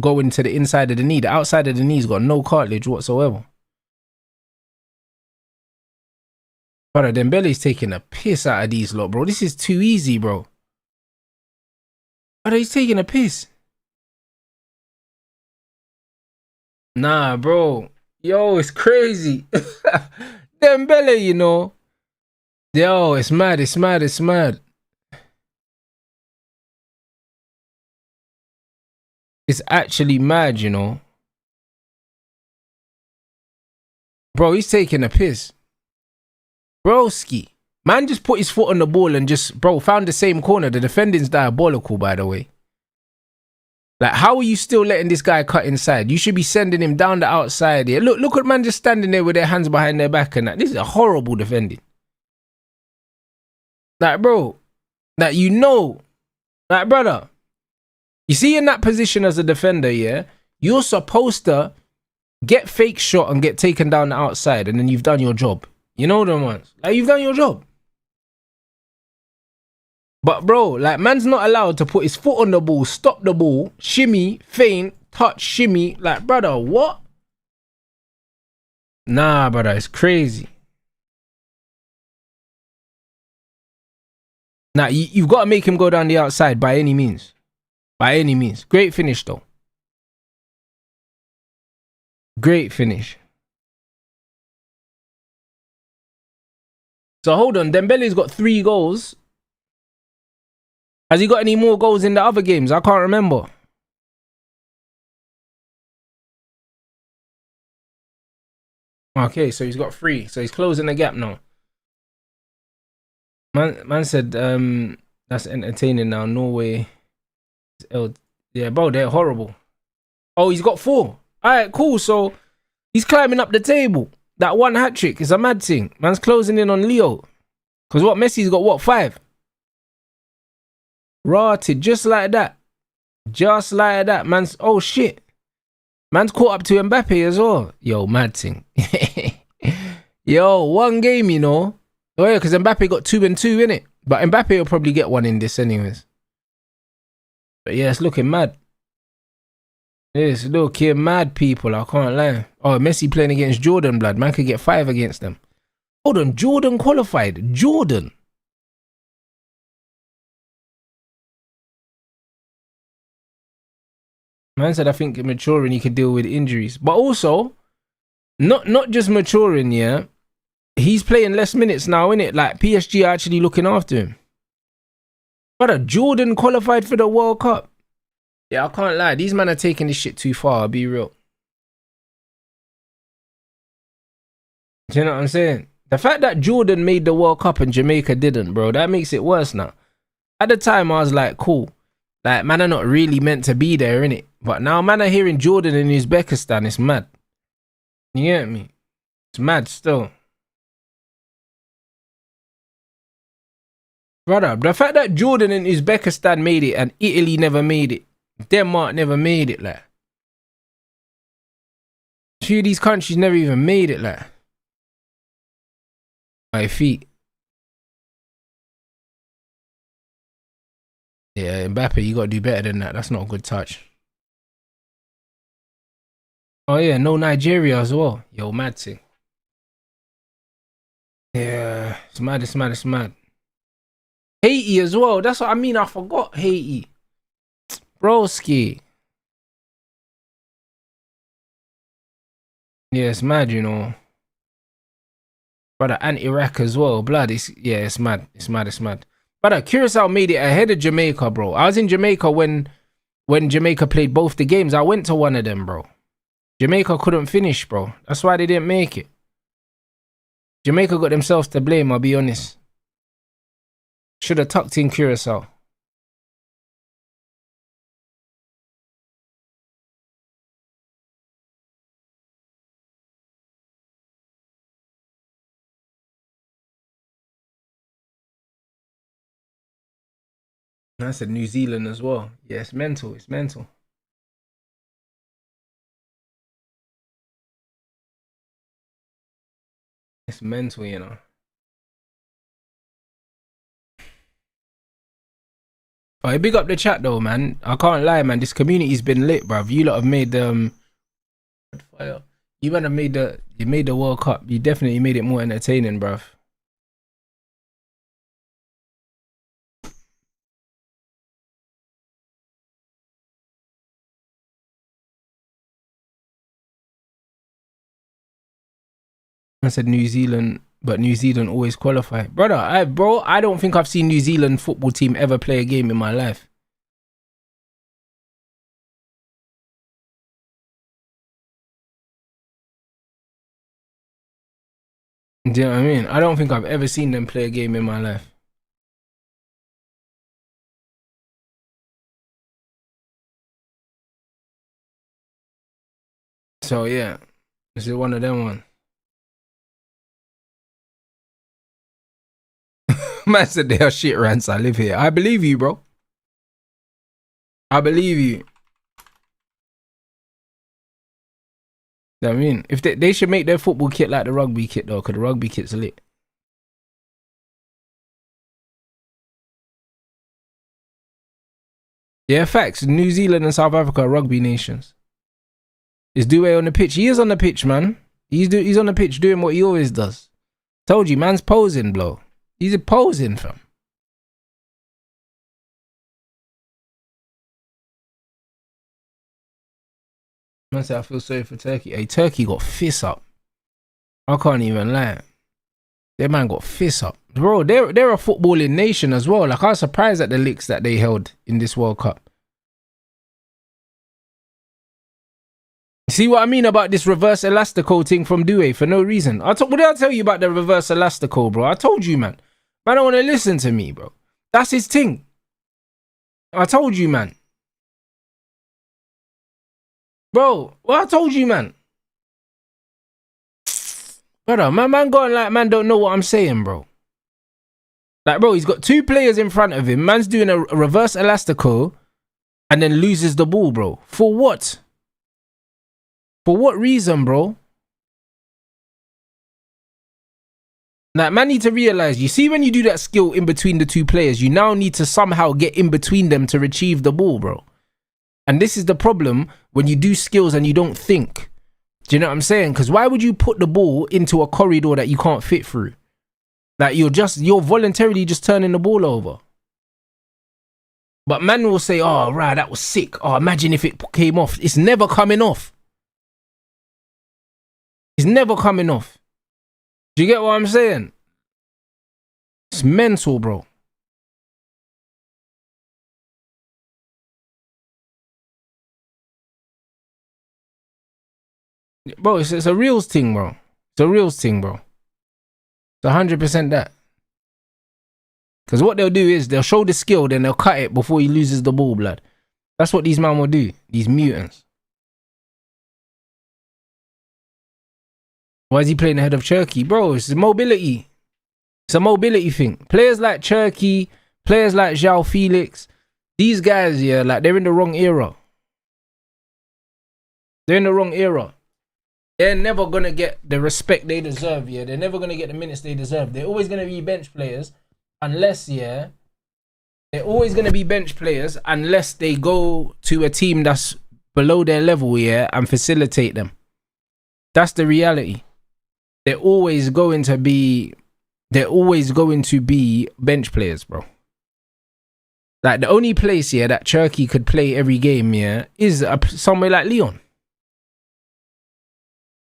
going to the inside of the knee. The outside of the knee's got no cartilage whatsoever. Brother, Dembele's taking a piss out of these lot, bro. This is too easy, bro. Brother, he's taking a piss. Nah, bro. Yo, it's crazy. Dembele, you know. Yo, it's mad. It's actually mad, you know. Bro, he's taking a piss. Broski. Man just put his foot on the ball and just, bro, found the same corner. The defending's diabolical, by the way. Like, how are you still letting this guy cut inside? You should be sending him down the outside here. Look at man just standing there with their hands behind their back and that. This is a horrible defending. Like, bro, like, you know, like, brother, you see in that position as a defender, yeah, you're supposed to get fake shot and get taken down the outside and then you've done your job. You know them ones. Like, you've done your job. But bro, like, man's not allowed to put his foot on the ball, stop the ball, shimmy, feint, touch, shimmy. Like, brother, what? Nah, brother, it's crazy. Nah, you've got to make him go down the outside by any means. By any means. Great finish, though. Great finish. So hold on, Dembele's got 3 goals. Has he got any more goals in the other games? I can't remember. Okay, so he's got 3. So he's closing the gap now. Man said, that's entertaining now. Norway. Yeah, bro, they're horrible. Oh, he's got 4. Alright, cool. So he's climbing up the table. That 1 hat trick is a mad thing. Man's closing in on Leo. Because what, Messi's got what, 5? Rotted, just like that. Just like that. Man's, oh shit. Man's caught up to Mbappe as well. Yo, mad thing. Yo, 1 game, you know. Oh yeah, because Mbappe got 2 and 2 in it. But Mbappe will probably get 1 in this anyways. But yeah, it's looking mad. It's looking mad, people. I can't lie. Oh, Messi playing against Jordan, blood. Man could get 5 against them. Hold on, Jordan qualified. Jordan. Man said, I think maturing, he could deal with injuries. But also, not just maturing, yeah. He's playing less minutes now, innit? Like, PSG are actually looking after him. But Jordan qualified for the World Cup. Yeah, I can't lie. These men are taking this shit too far, I'll be real. Do you know what I'm saying? The fact that Jordan made the World Cup and Jamaica didn't, bro, that makes it worse now. At the time, I was like, cool. Like, man are not really meant to be there, innit? But now, man are hearing Jordan in Uzbekistan. It's mad. You get me? It's mad still. Brother, the fact that Jordan and Uzbekistan made it and Italy never made it. Denmark never made it, like. 2 of these countries never even made it, like. My feet. Yeah, Mbappe, you got to do better than that. That's not a good touch. Oh, yeah, no Nigeria as well. Yo, mad thing. Yeah, it's mad, it's mad, it's mad. Haiti as well. That's what I mean. I forgot Haiti. Broski. Yeah, it's mad, you know. Brother, anti-Iraq as well. Blood, it's mad. It's mad, it's mad. Brother, Curacao made it ahead of Jamaica, bro. I was in Jamaica when Jamaica played both the games. I went to one of them, bro. Jamaica couldn't finish, bro. That's why they didn't make it. Jamaica got themselves to blame, I'll be honest. Should have tucked in Curacao. I said New Zealand as well. Yeah, it's mental. It's mental. It's mental, you know. Oh, big up the chat though, man. I can't lie, man. This community's been lit, bruv. You lot have made fire. You man have made you made the World Cup. You definitely made it more entertaining, bruv. I said New Zealand, but New Zealand always qualify. Brother, I don't think I've seen New Zealand football team ever play a game in my life. Do you know what I mean? I don't think I've ever seen them play a game in my life. So yeah, this is one of them ones. Man said they are shit rants. I live here. I believe you, bro. I believe you. You know what I mean? If they should make their football kit like the rugby kit though, because the rugby kit's lit. Yeah, facts. New Zealand and South Africa are rugby nations. Is Dewey on the pitch? He is on the pitch, man. He's on the pitch doing what he always does. Told you, man's posing, blow. He's posing, fam. Man said, I feel sorry for Turkey. Hey, Turkey got fists up. I can't even lie. That man got fists up. Bro, they're a footballing nation as well. Like, I was surprised at the licks that they held in this World Cup. See what I mean about this reverse elastico thing from Douay for no reason? What did I tell you about the reverse elastico, bro? I told you, man. Man don't want to listen to me, bro. That's his thing. I told you, man. Bro, what I told you, man. Brother, my man going like, man don't know what I'm saying, bro. Like, bro, he's got two players in front of him. Man's doing a reverse elastico and then loses the ball, bro. For what? For what reason, bro? Like, man need to realize, you see when you do that skill in between the two players, you now need to somehow get in between them to retrieve the ball, bro. And this is the problem when you do skills and you don't think. Do you know what I'm saying? Because why would you put the ball into a corridor that you can't fit through? Like, you're voluntarily just turning the ball over. But man will say, oh, right, that was sick. Oh, imagine if it came off. It's never coming off. It's never coming off. Do you get what I'm saying? It's mental, bro. Bro, it's a reals thing, bro. It's a reals thing, bro. It's 100% that. Because what they'll do is they'll show the skill, then they'll cut it before he loses the ball, blood. That's what these men will do. These mutants. Why is he playing ahead of Cherky? Bro, it's mobility. It's a mobility thing. Players like Cherky, players like João Felix, these guys, yeah, like they're in the wrong era. They're in the wrong era. They're never going to get the respect they deserve, yeah. They're never going to get the minutes they deserve. They're always going to be bench players unless, yeah, they're always going to be bench players unless they go to a team that's below their level, yeah, and facilitate them. That's the reality. They're always going to be they're always going to be bench players, bro. Like the only place, yeah, that Cherky could play every game, yeah, is somewhere like Lyon.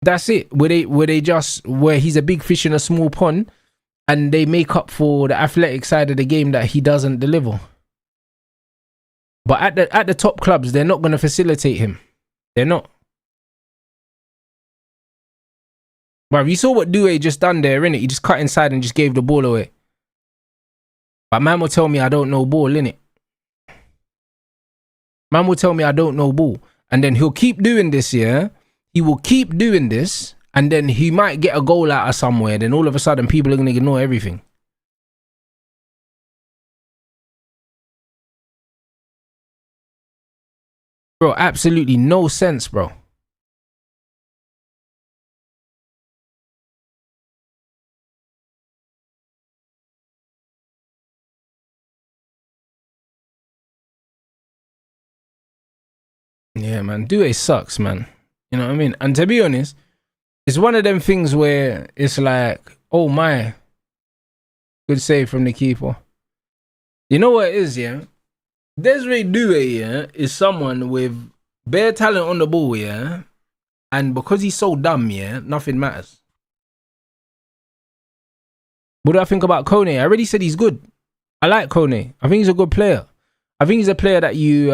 That's it. Where he's a big fish in a small pond, and they make up for the athletic side of the game that he doesn't deliver. But at the top clubs, they're not going to facilitate him. They're not. But you saw what Doué just done there, innit? He just cut inside and just gave the ball away. But man will tell me I don't know ball, innit? Man will tell me I don't know ball. And then he'll keep doing this, yeah? He will keep doing this, and then he might get a goal out of somewhere. Then all of a sudden, people are going to ignore everything. Bro, absolutely no sense, bro. Yeah, man. Doué sucks, man. You know what I mean? And to be honest, it's one of them things where it's like, oh my. Good save from the keeper. You know what it is, yeah? Desiree Doué, yeah, is someone with bare talent on the ball, yeah? And because he's so dumb, yeah, nothing matters. What do I think about Kone? I already said he's good. I like Kone. I think he's a good player. I think he's a player that you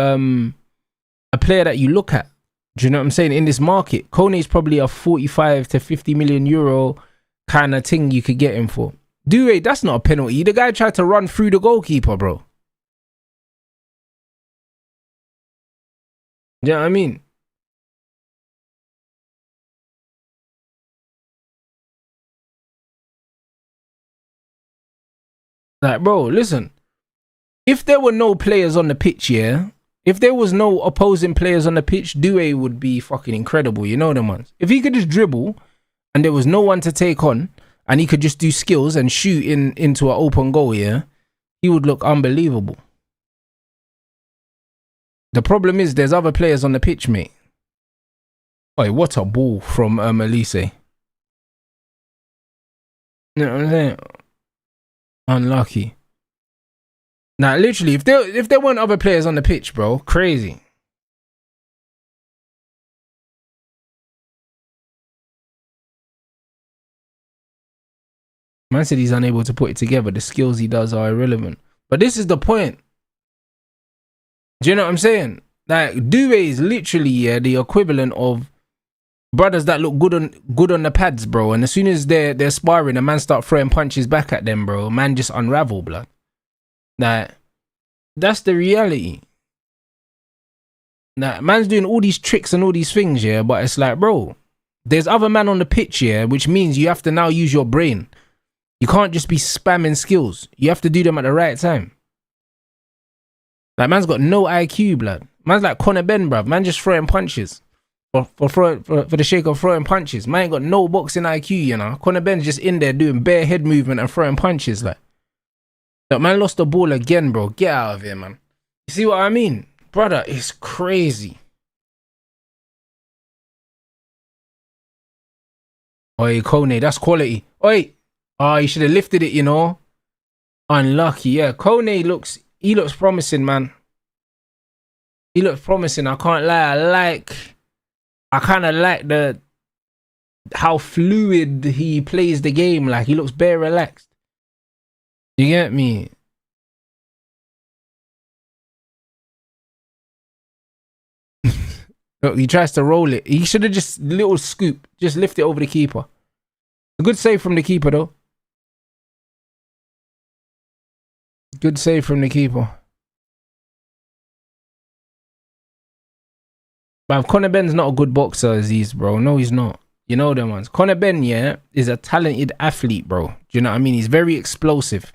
look at. Do you know what I'm saying? In this market, Kone is probably a 45 to 50 million euro kind of thing you could get him for. Doué, that's not a penalty. The guy tried to run through the goalkeeper, bro. You know what I mean? Like, bro, listen. If there were no players on the pitch, yeah? If there was no opposing players on the pitch, Doué would be fucking incredible. You know them ones. If he could just dribble and there was no one to take on and he could just do skills and shoot into an open goal, yeah? He would look unbelievable. The problem is there's other players on the pitch, mate. Oi, what a ball from Elise. You know what I'm saying? Unlucky. Nah, literally, if there weren't other players on the pitch, bro, crazy. Man said he's unable to put it together. The skills he does are irrelevant. But this is the point. Do you know what I'm saying? Like, Doué is literally, yeah, the equivalent of brothers that look good on the pads, bro. And as soon as they're sparring, a man start throwing punches back at them, bro. Man just unravel, blood. Like, that's the reality. Nah, man's doing all these tricks and all these things, yeah, but it's like, bro, there's other man on the pitch, yeah, which means you have to now use your brain. You can't just be spamming skills. You have to do them at the right time. Like, man's got no IQ, blood. Man's like Conor Ben, bruv. Man just throwing punches. For the sake of throwing punches. Man ain't got no boxing IQ, you know. Conor Ben's just in there doing bare head movement and throwing punches, like. That man lost the ball again, bro. Get out of here, man. You see what I mean? Brother, it's crazy. Oi, Kone, that's quality. Oi. Oh, he should have lifted it, you know. Unlucky, yeah. Kone looks promising, man. He looks promising. I can't lie. I kind of like how fluid he plays the game. Like, he looks bare relaxed. You get me? Look, he tries to roll it. He should have just little scoop. Just lift it over the keeper. A good save from the keeper, though. Good save from the keeper. But Conor Ben's not a good boxer, Aziz, bro. No, he's not. You know them ones. Conor Ben, yeah, is a talented athlete, bro. Do you know what I mean? He's very explosive.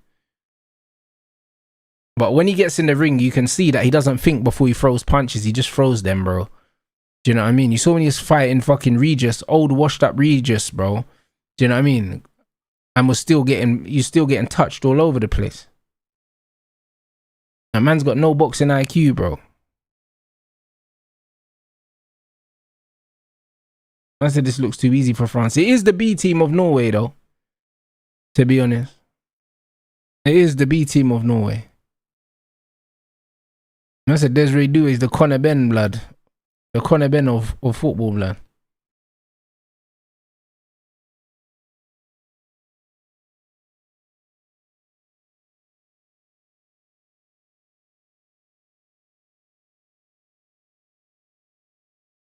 But when he gets in the ring, you can see that he doesn't think before he throws punches. He just throws them, bro. Do you know what I mean? You saw when he was fighting fucking Regis, old washed up Regis, bro. Do you know what I mean? And you're still getting touched all over the place. That man's got no boxing IQ, bro. I said this looks too easy for France. It is the B team of Norway, though. To be honest. It is the B team of Norway. I said Desiree Du is the Conor Ben blood. The Conor Ben of football blood.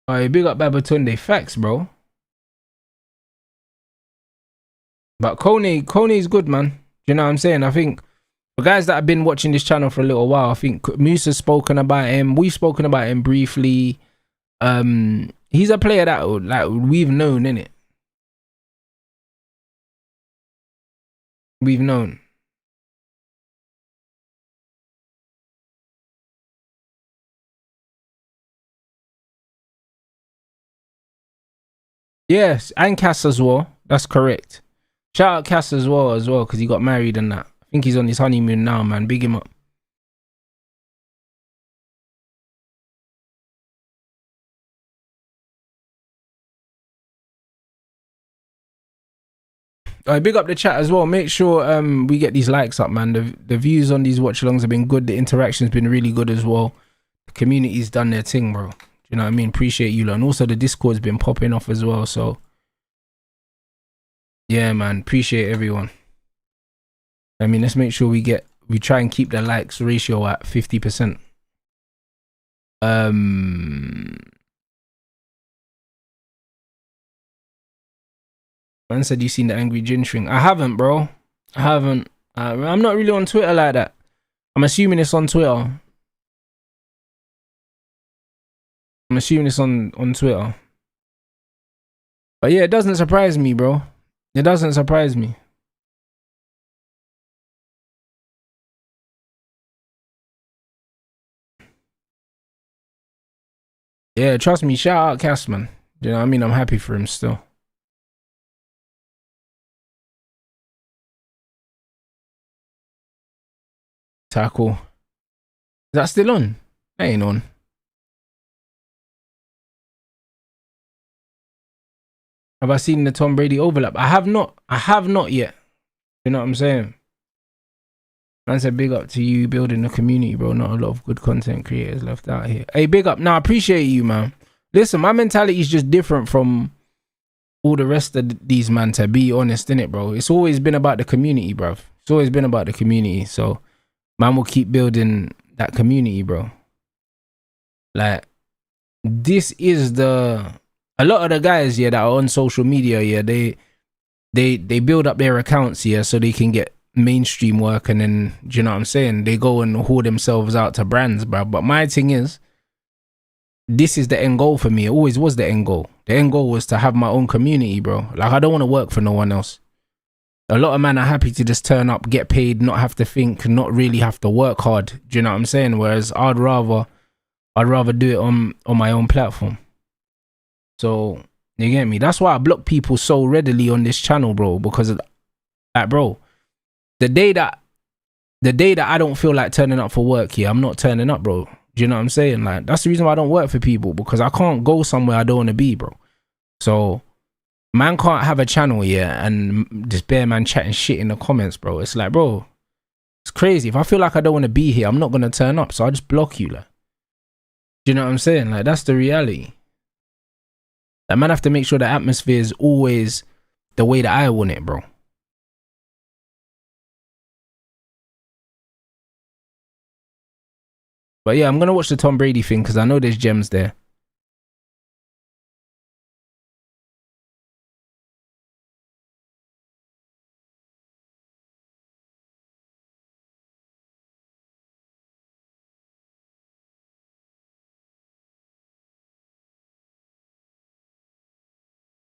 Alright, big up Babatunde. Facts, bro. But Kone is good, man. Do you know what I'm saying? I think for guys that have been watching this channel for a little while, I think Musa's spoken about him. We've spoken about him briefly. He's a player that like we've known, innit? We've known. Yes, and Cass as well. That's correct. Shout out Cass as well, because he got married and that. I think he's on his honeymoon now, man. Big him up. Alright, big up the chat as well. Make sure we get these likes up, man. The views on these watch alongs have been good. The interaction's been really good as well. The community's done their thing, bro. Do you know what I mean? Appreciate you lot. And also the Discord's been popping off as well. So yeah, man. Appreciate everyone. I mean, let's make sure we try and keep the likes ratio at 50%. Man said you seen the angry gin string. I haven't, bro. I haven't. I'm not really on Twitter like that. I'm assuming it's on Twitter. I'm assuming it's on Twitter. But yeah, it doesn't surprise me, bro. It doesn't surprise me. Yeah, trust me. Shout out Cass, man. You know what I mean? I'm happy for him still. Tackle. Is that still on? That ain't on. Have I seen the Tom Brady overlap? I have not. I have not yet. You know what I'm saying? Man said big up to you building a community, bro. Not a lot of good content creators left out here. Hey, big up. Nah, I appreciate you, man. Listen, my mentality is just different from all the rest of these, man, to be honest, innit, bro? It's always been about the community, bro. It's always been about the community. So, man will keep building that community, bro. Like, this is a lot of the guys, yeah, that are on social media, yeah, they build up their accounts, yeah, so they can get mainstream work, and then, do you know what I'm saying? They go and haul themselves out to brands, bro. But my thing is, this is the end goal for me. It always was the end goal. The end goal was to have my own community, bro. Like, I don't want to work for no one else. A lot of men are happy to just turn up, get paid, not have to think, not really have to work hard. Do you know what I'm saying? Whereas I'd rather do it on my own platform. So, you get me? That's why I block people so readily on this channel, bro. Because of that, bro. The day that I don't feel like turning up for work here, I'm not turning up, bro. Do you know what I'm saying? Like, that's the reason why I don't work for people, because I can't go somewhere I don't want to be, bro. So, man can't have a channel here and just bare man chatting shit in the comments, bro. It's like, bro, it's crazy. If I feel like I don't want to be here, I'm not going to turn up. So I just block you, like. Do you know what I'm saying? Like, that's the reality. Like, man have to make sure the atmosphere is always the way that I want it, bro. But yeah, I'm going to watch the Tom Brady thing because I know there's gems there.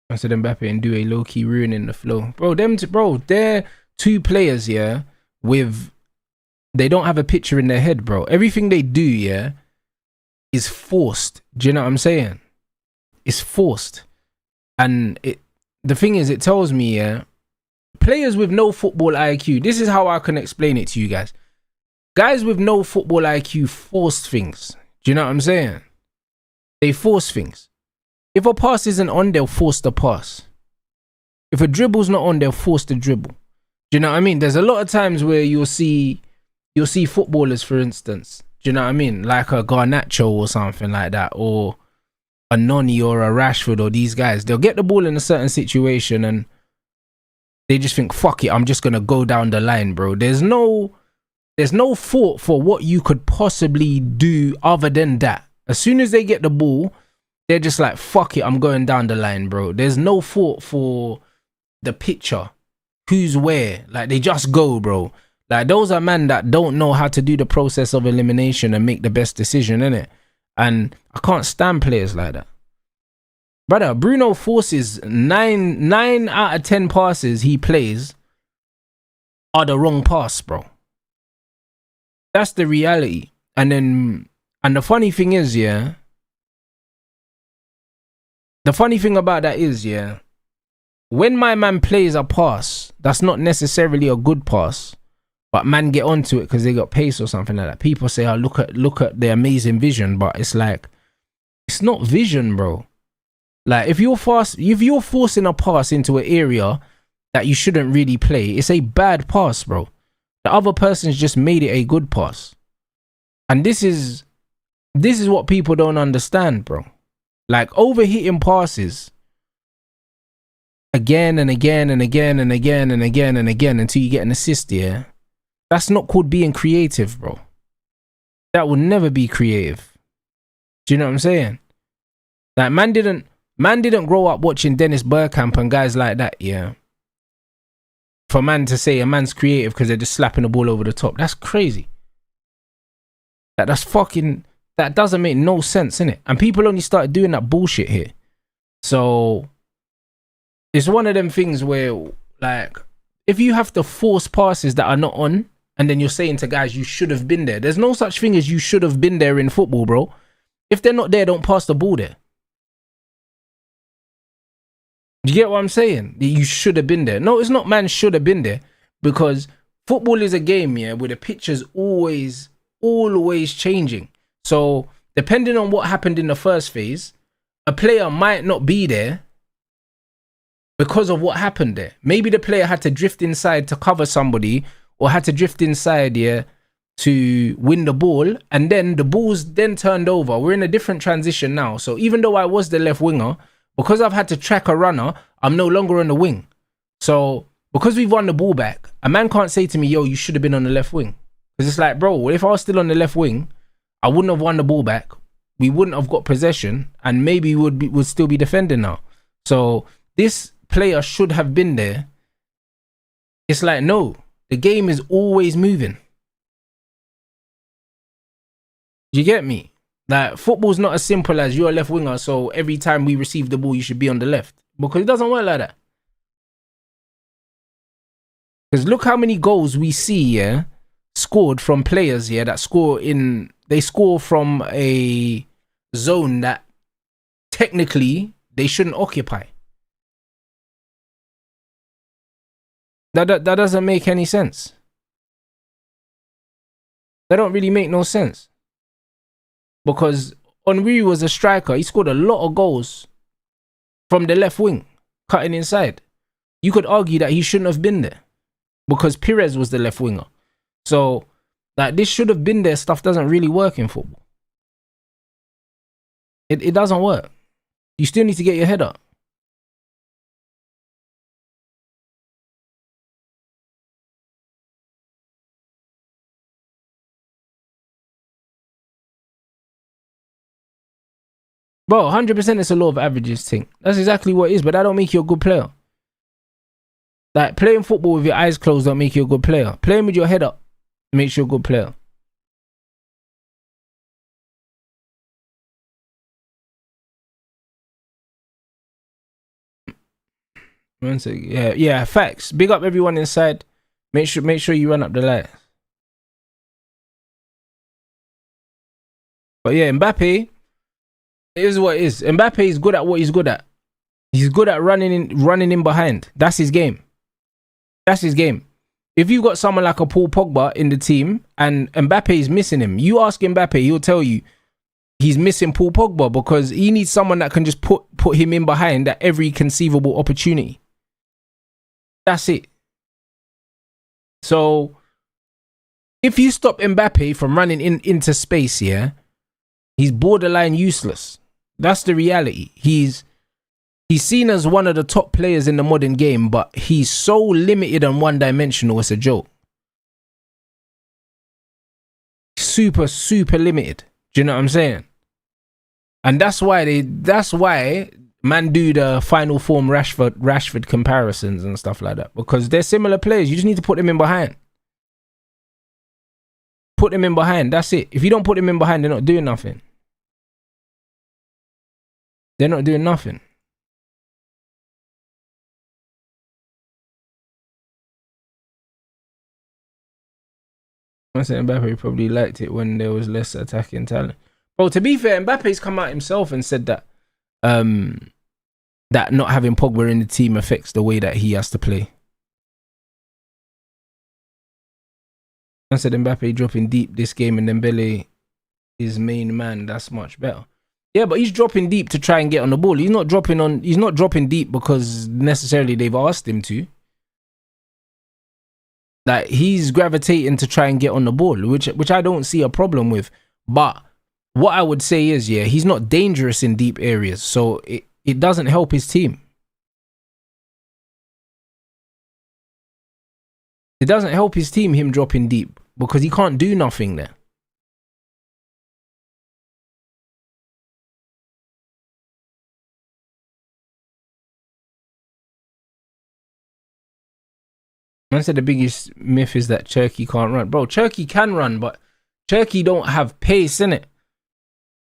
I said Mbappe and do a low-key ruining the flow. Bro, they're two players, yeah, they don't have a picture in their head, bro. Everything they do, yeah, is forced. Do you know what I'm saying? It's forced. And the thing is, it tells me, yeah, players with no football IQ, this is how I can explain it to you guys. Guys with no football IQ force things. Do you know what I'm saying? They force things. If a pass isn't on, they'll force the pass. If a dribble's not on, they'll force the dribble. Do Do you know what I mean? There's a lot of times where you'll see footballers, for instance. Do you know what I mean? Like a Garnacho or something like that, or a Noni or a Rashford or these guys. They'll get the ball in a certain situation and they just think, fuck it, I'm just gonna go down the line, bro. There's no thought for what you could possibly do other than that. As soon as they get the ball, they're just like, fuck it, I'm going down the line, bro. There's no thought for the picture. Who's where? Like, they just go, bro. Like, those are men that don't know how to do the process of elimination and make the best decision, innit? And I can't stand players like that. Brother, Bruno forces 9 out of 10 passes he plays are the wrong pass, bro. That's the reality. And the funny thing is, yeah, the funny thing about that is, yeah, when my man plays a pass, that's not necessarily a good pass, but man get onto it because they got pace or something like that. People say, oh, look at the amazing vision, but it's like, it's not vision, bro. Like, if you're forcing a pass into an area that you shouldn't really play, it's a bad pass, bro. The other person's just made it a good pass. And this is what people don't understand, bro. Like, overhitting passes again and again and again and again and again and again until you get an assist, yeah, that's not called being creative, bro. That will never be creative. Do you know what I'm saying? Like, man didn't grow up watching Dennis Bergkamp and guys like that, yeah, for man to say a man's creative because they're just slapping the ball over the top. That's crazy. That doesn't make no sense, innit? And people only started doing that bullshit here. So it's one of them things where, like, if you have to force passes that are not on, and then you're saying to guys, you should have been there. There's no such thing as you should have been there in football, bro. If they're not there, don't pass the ball there. Do you get what I'm saying? You should have been there. No, it's not man should have been there, because football is a game, yeah, where the picture's always changing. So depending on what happened in the first phase, a player might not be there because of what happened there. Maybe the player had to drift inside to cover somebody, or had to drift inside, yeah, to win the ball, and then the ball's then turned over. We're in a different transition now. So even though I was the left winger, because I've had to track a runner, I'm no longer on the wing. So because we've won the ball back, a man can't say to me, yo, you should have been on the left wing. Because it's like, bro, if I was still on the left wing, I wouldn't have won the ball back. We wouldn't have got possession, and maybe would still be defending now. So this player should have been there. It's like, no, the game is always moving. Do you get me? Like, football's not as simple as you're a left winger, so every time we receive the ball, you should be on the left. Because it doesn't work like that. Because look how many goals we see, yeah, scored from players, yeah, that they score from a zone that technically they shouldn't occupy. That doesn't make any sense. That don't really make no sense. Because Henry was a striker. He scored a lot of goals from the left wing, cutting inside. You could argue that he shouldn't have been there because Pires was the left winger. So, like, this should have been there stuff doesn't really work in football. It doesn't work. You still need to get your head up. Bro, 100% it's a law of averages thing. That's exactly what it is, but that don't make you a good player. Like, playing football with your eyes closed don't make you a good player. Playing with your head up makes you a good player. Yeah, facts. Big up everyone inside. Make sure you run up the light. But yeah, Mbappe, it is what it is. Mbappe is good at what he's good at. He's good at running in behind. That's his game. That's his game. If you've got someone like a Paul Pogba in the team and Mbappe is missing him, you ask Mbappe, he'll tell you he's missing Paul Pogba because he needs someone that can just put him in behind at every conceivable opportunity. That's it. So if you stop Mbappe from running into space, yeah, he's borderline useless. That's the reality. He's seen as one of the top players in the modern game, but he's so limited and one-dimensional, it's a joke. Super, super limited. Do you know what I'm saying? And that's why man do the final form Rashford comparisons and stuff like that. Because they're similar players. You just need to put them in behind. Put them in behind. That's it. If you don't put them in behind, they're not doing nothing. They're not doing nothing. I said Mbappe probably liked it when there was less attacking talent. Bro, to be fair, Mbappe's come out himself and said that that not having Pogba in the team affects the way that he has to play. I said Mbappe dropping deep this game and Dembele is main man. That's much better. Yeah, but he's dropping deep to try and get on the ball. He's not dropping deep because necessarily they've asked him to. Like, he's gravitating to try and get on the ball, which I don't see a problem with. But what I would say is, yeah, he's not dangerous in deep areas, so it doesn't help his team. It doesn't help his team, him dropping deep, because he can't do nothing there. I said the biggest myth is that Cherki can't run. Bro, Cherki can run, but Cherki don't have pace, innit?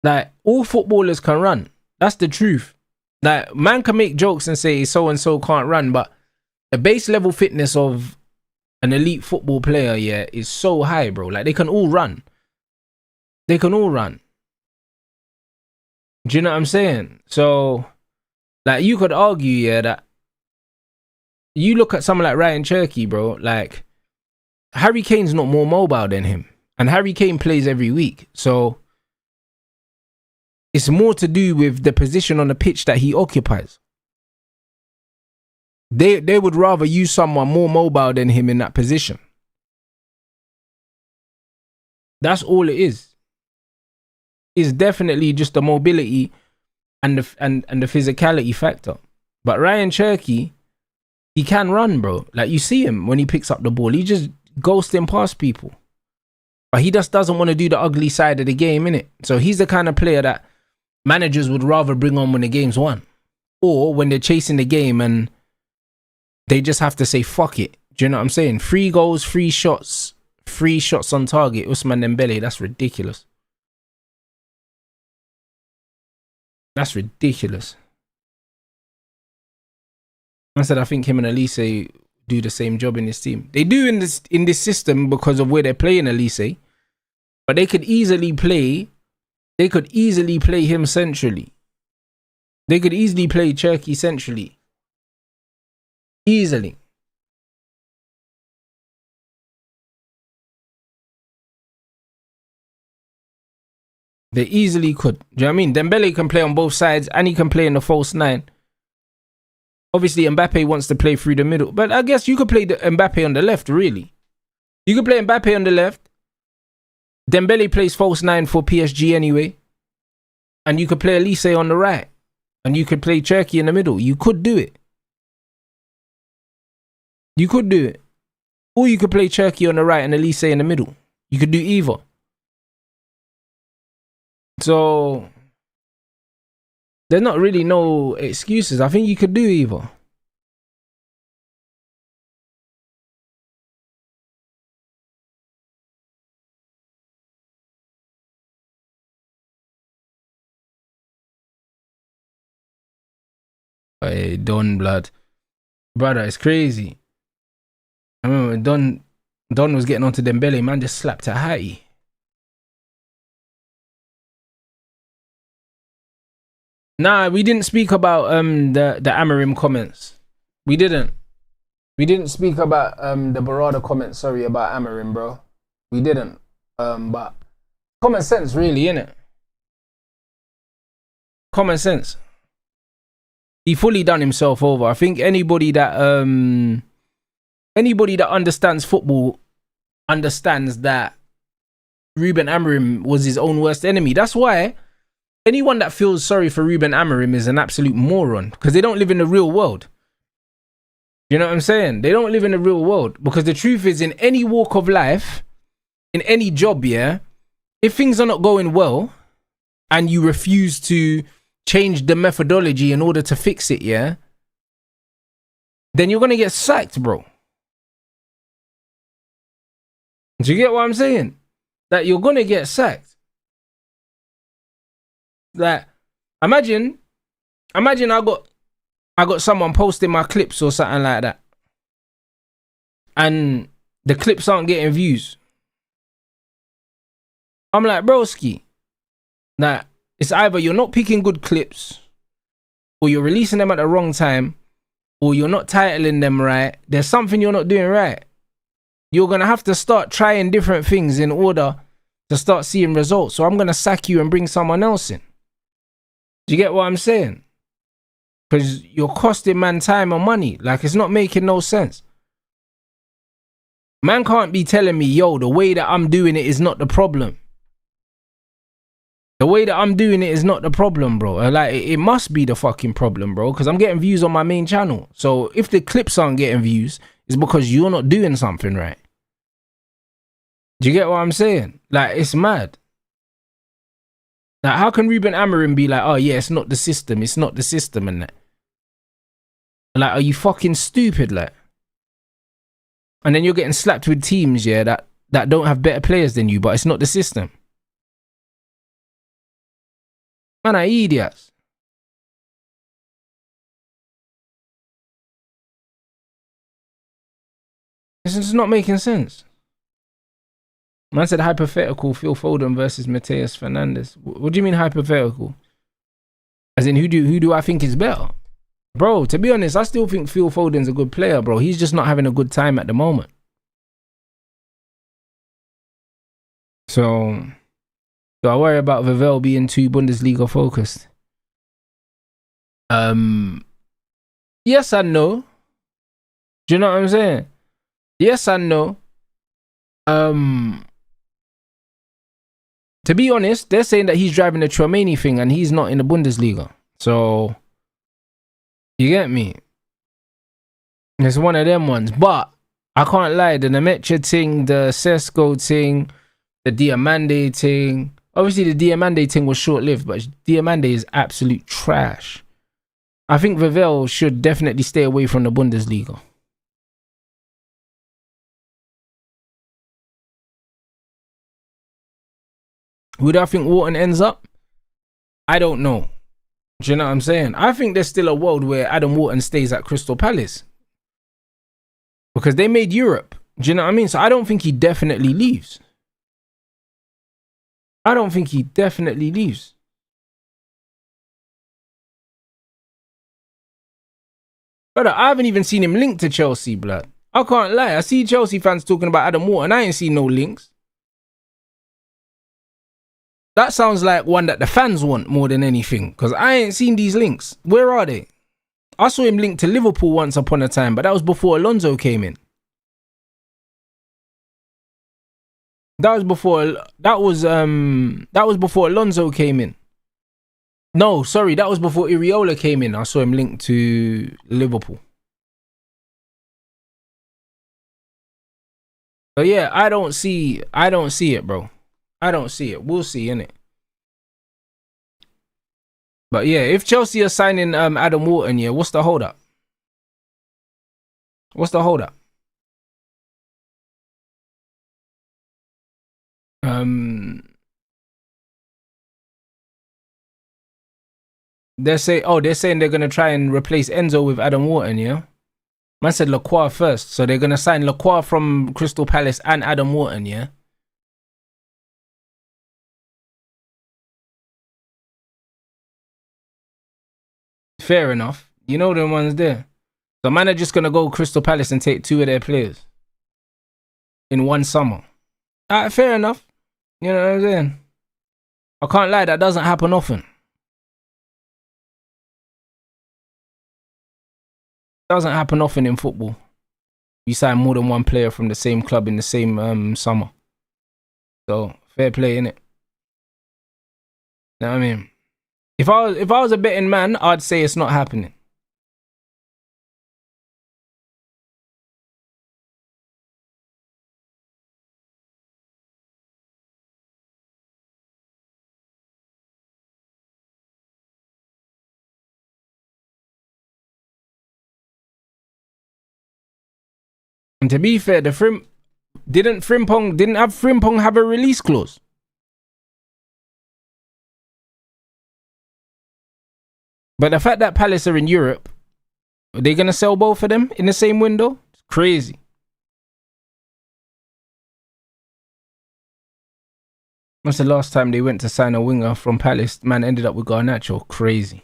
Like, all footballers can run. That's the truth. Like, man can make jokes and say so-and-so can't run, but the base level fitness of an elite football player, yeah, is so high, bro. Like, they can all run. They can all run. Do you know what I'm saying? So, like, you could argue, yeah, that you look at someone like Ryan Cherki, bro, like, Harry Kane's not more mobile than him. And Harry Kane plays every week. So, it's more to do with the position on the pitch that he occupies. They would rather use someone more mobile than him in that position. That's all it is. It's definitely just the mobility and the physicality factor. But Ryan Cherki, he can run, bro. Like, you see him when he picks up the ball. He just ghosting past people. But he just doesn't want to do the ugly side of the game, innit? So he's the kind of player that managers would rather bring on when the game's won. Or when they're chasing the game and they just have to say, fuck it. Do you know what I'm saying? 3 goals, 3 shots on target. Ousmane Dembele, that's ridiculous. That's ridiculous. I said I think him and Elise do the same job in this team. They do in this system because of where they're playing Elise. But they could easily play him centrally. They could easily play Cherki centrally. Easily. They easily could. Do you know what I mean? Dembele can play on both sides and he can play in the false 9. Obviously, Mbappe wants to play through the middle. But I guess you could play Mbappe on the left, really. You could play Mbappe on the left. Dembele plays false 9 for PSG anyway. And you could play Elise on the right. And you could play Cherki in the middle. You could do it. You could do it. Or you could play Cherki on the right and Elise in the middle. You could do either. So there's not really no excuses. I think you could do either. Hey, Don blood. Brother, it's crazy. I remember when Don was getting onto Dembele, man just slapped a Hattie. Nah, we didn't speak about the Amarim comments. We didn't speak about the Barada comments, sorry, about Amarim, bro. We didn't. But common sense really, innit? Common sense. He fully done himself over. I think anybody that Anybody that understands football understands that Ruben Amorim was his own worst enemy. That's why anyone that feels sorry for Ruben Amorim is an absolute moron, because they don't live in the real world. You know what I'm saying? They don't live in the real world, because the truth is, in any walk of life, in any job, yeah, if things are not going well and you refuse to change the methodology in order to fix it, yeah, then you're going to get sacked, bro. Do you get what I'm saying? That you're going to get sacked. Like, imagine I got someone posting my clips or something like that, and the clips aren't getting views. I'm like, broski, like, it's either you're not picking good clips, or you're releasing them at the wrong time, or you're not titling them right. There's something you're not doing right. You're going to have to start trying different things in order to start seeing results. So I'm going to sack you and bring someone else in. Do you get what I'm saying? Because you're costing man time and money. Like, it's not making no sense. Man can't be telling me, yo, the way that I'm doing it is not the problem. The way that I'm doing it is not the problem, bro. Like, it must be the fucking problem, bro, because I'm getting views on my main channel. So if the clips aren't getting views, it's because you're not doing something right. Do you get what I'm saying? Like, it's mad. Like, how can Ruben Amorim be like, oh yeah, it's not the system, and that? Like, are you fucking stupid, like? And then you're getting slapped with teams, yeah, that don't have better players than you, but it's not the system. Man, are idiots. This is not making sense. Man said hypothetical, Phil Foden versus Mateus Fernandes. What do you mean hypothetical? As in, who do I think is better? Bro, to be honest, I still think Phil Foden's a good player, bro. He's just not having a good time at the moment. So, do I worry about Vivell being too Bundesliga focused? Yes and no. Do you know what I'm saying? Yes and no. To be honest, they're saying that he's driving the Tchouaméni thing and he's not in the Bundesliga. So, you get me? It's one of them ones. But, I can't lie, the Nemecha thing, the Sesko thing, the Diamande thing. Obviously, the Diamande thing was short-lived, but Diamande is absolute trash. I think Vivell should definitely stay away from the Bundesliga. Who do I think Wharton ends up? I don't know. Do you know what I'm saying? I think there's still a world where Adam Wharton stays at Crystal Palace, because they made Europe. Do you know what I mean? So I don't think he definitely leaves. I don't think he definitely leaves. Brother, I haven't even seen him linked to Chelsea, blood. I can't lie. I see Chelsea fans talking about Adam Wharton. I ain't seen no links. That sounds like one that the fans want more than anything, because I ain't seen these links. Where are they? I saw him linked to Liverpool once upon a time, but that was before Alonso came in. That was before Alonso came in. No, sorry, that was before Iriola came in. I saw him linked to Liverpool. But yeah, I don't see it, bro. I don't see it. We'll see, innit? But yeah, if Chelsea are signing Adam Wharton, yeah, what's the hold up? What's the hold up? They're saying they're gonna try and replace Enzo with Adam Wharton, yeah? Man said Lacroix first, so they're gonna sign Lacroix from Crystal Palace and Adam Wharton, yeah? Fair enough. You know them ones there. So man are just gonna go Crystal Palace and take two of their players in one summer. Alright, fair enough. You know what I'm saying? I can't lie, that doesn't happen often. Doesn't happen often in football. you sign more than one player from the same club in the same summer. So fair play, innit? Know what I mean? If I was a betting man, I'd say it's not happening. And to be fair, didn't have Frimpong have a release clause? But the fact that Palace are in Europe, are they gonna sell both of them in the same window? It's crazy. What's the last time they went to sign a winger from Palace? Man ended up with Garnacho. Crazy.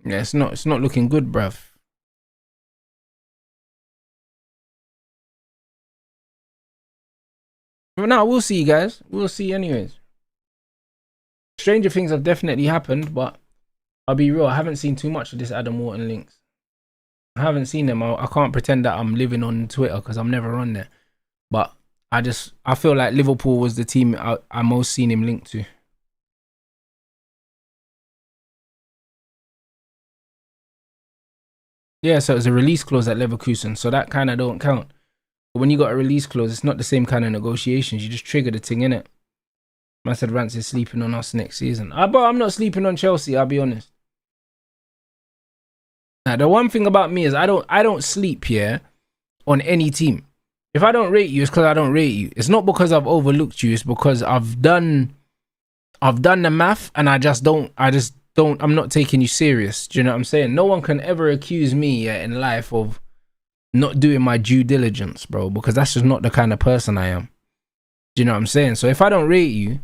Yeah, it's not looking good, bruv. But now we'll see, guys. We'll see anyways. Stranger things have definitely happened, but I'll be real, I haven't seen too much of this Adam Wharton links. I haven't seen them. I can't pretend that I'm living on Twitter because I'm never on there. But I feel like Liverpool was the team I most seen him linked to. Yeah, so it's a release clause at Leverkusen, so that kind of don't count. But when you got a release clause, it's not the same kind of negotiations. You just trigger the thing, innit? I said Rance is sleeping on us next season. But I'm not sleeping on Chelsea, I'll be honest. Now, the one thing about me is I don't sleep here on any team. If I don't rate you, it's because I don't rate you. It's not because I've overlooked you. It's because I've done the math and I'm not taking you serious. Do you know what I'm saying? No one can ever accuse me in life of not doing my due diligence, bro, because that's just not the kind of person I am. Do you know what I'm saying? So if I don't rate you,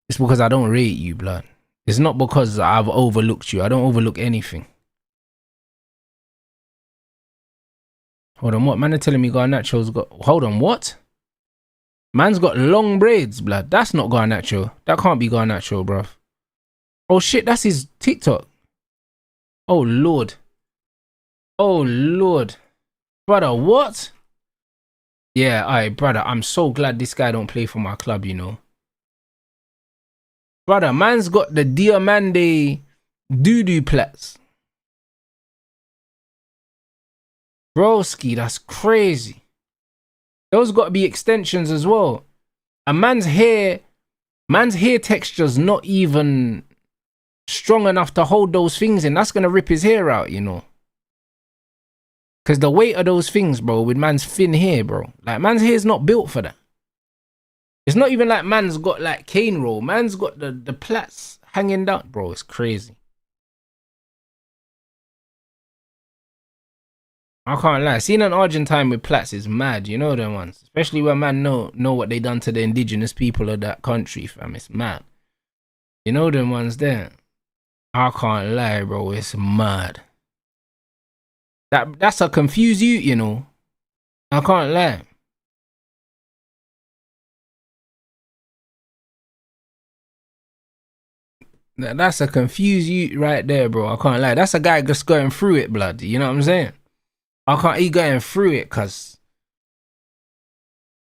it's because I don't rate you, blood. It's not because I've overlooked you. I don't overlook anything. Hold on, what? Man are telling me Garnacho's got... Hold on, what? Man's got long braids, blood. That's not Garnacho. That can't be Garnacho, bruv. Oh, shit, that's his TikTok. Oh, Lord. Oh, Lord. Brother, what? Yeah, alright, brother. I'm so glad this guy don't play for my club, you know. Brother, man's got the Diamande doo-doo plats. Broski, that's crazy. Those got to be extensions as well. And man's hair texture's not even strong enough to hold those things in. That's going to rip his hair out, you know. Because the weight of those things, bro, with man's thin hair, bro. Like, man's hair's not built for that. It's not even like man's got, like, cane roll. Man's got the plaits hanging down. Bro, it's crazy. I can't lie. Seeing an Argentine with plaits is mad. You know them ones. Especially when man know what they done to the indigenous people of that country, fam. It's mad. You know them ones there. I can't lie, bro. It's mad. That's a confuse you know. I can't lie. That's a confuse you right there, bro. I can't lie. That's a guy just going through it, blood. You know what I'm saying? He going through it, cuz.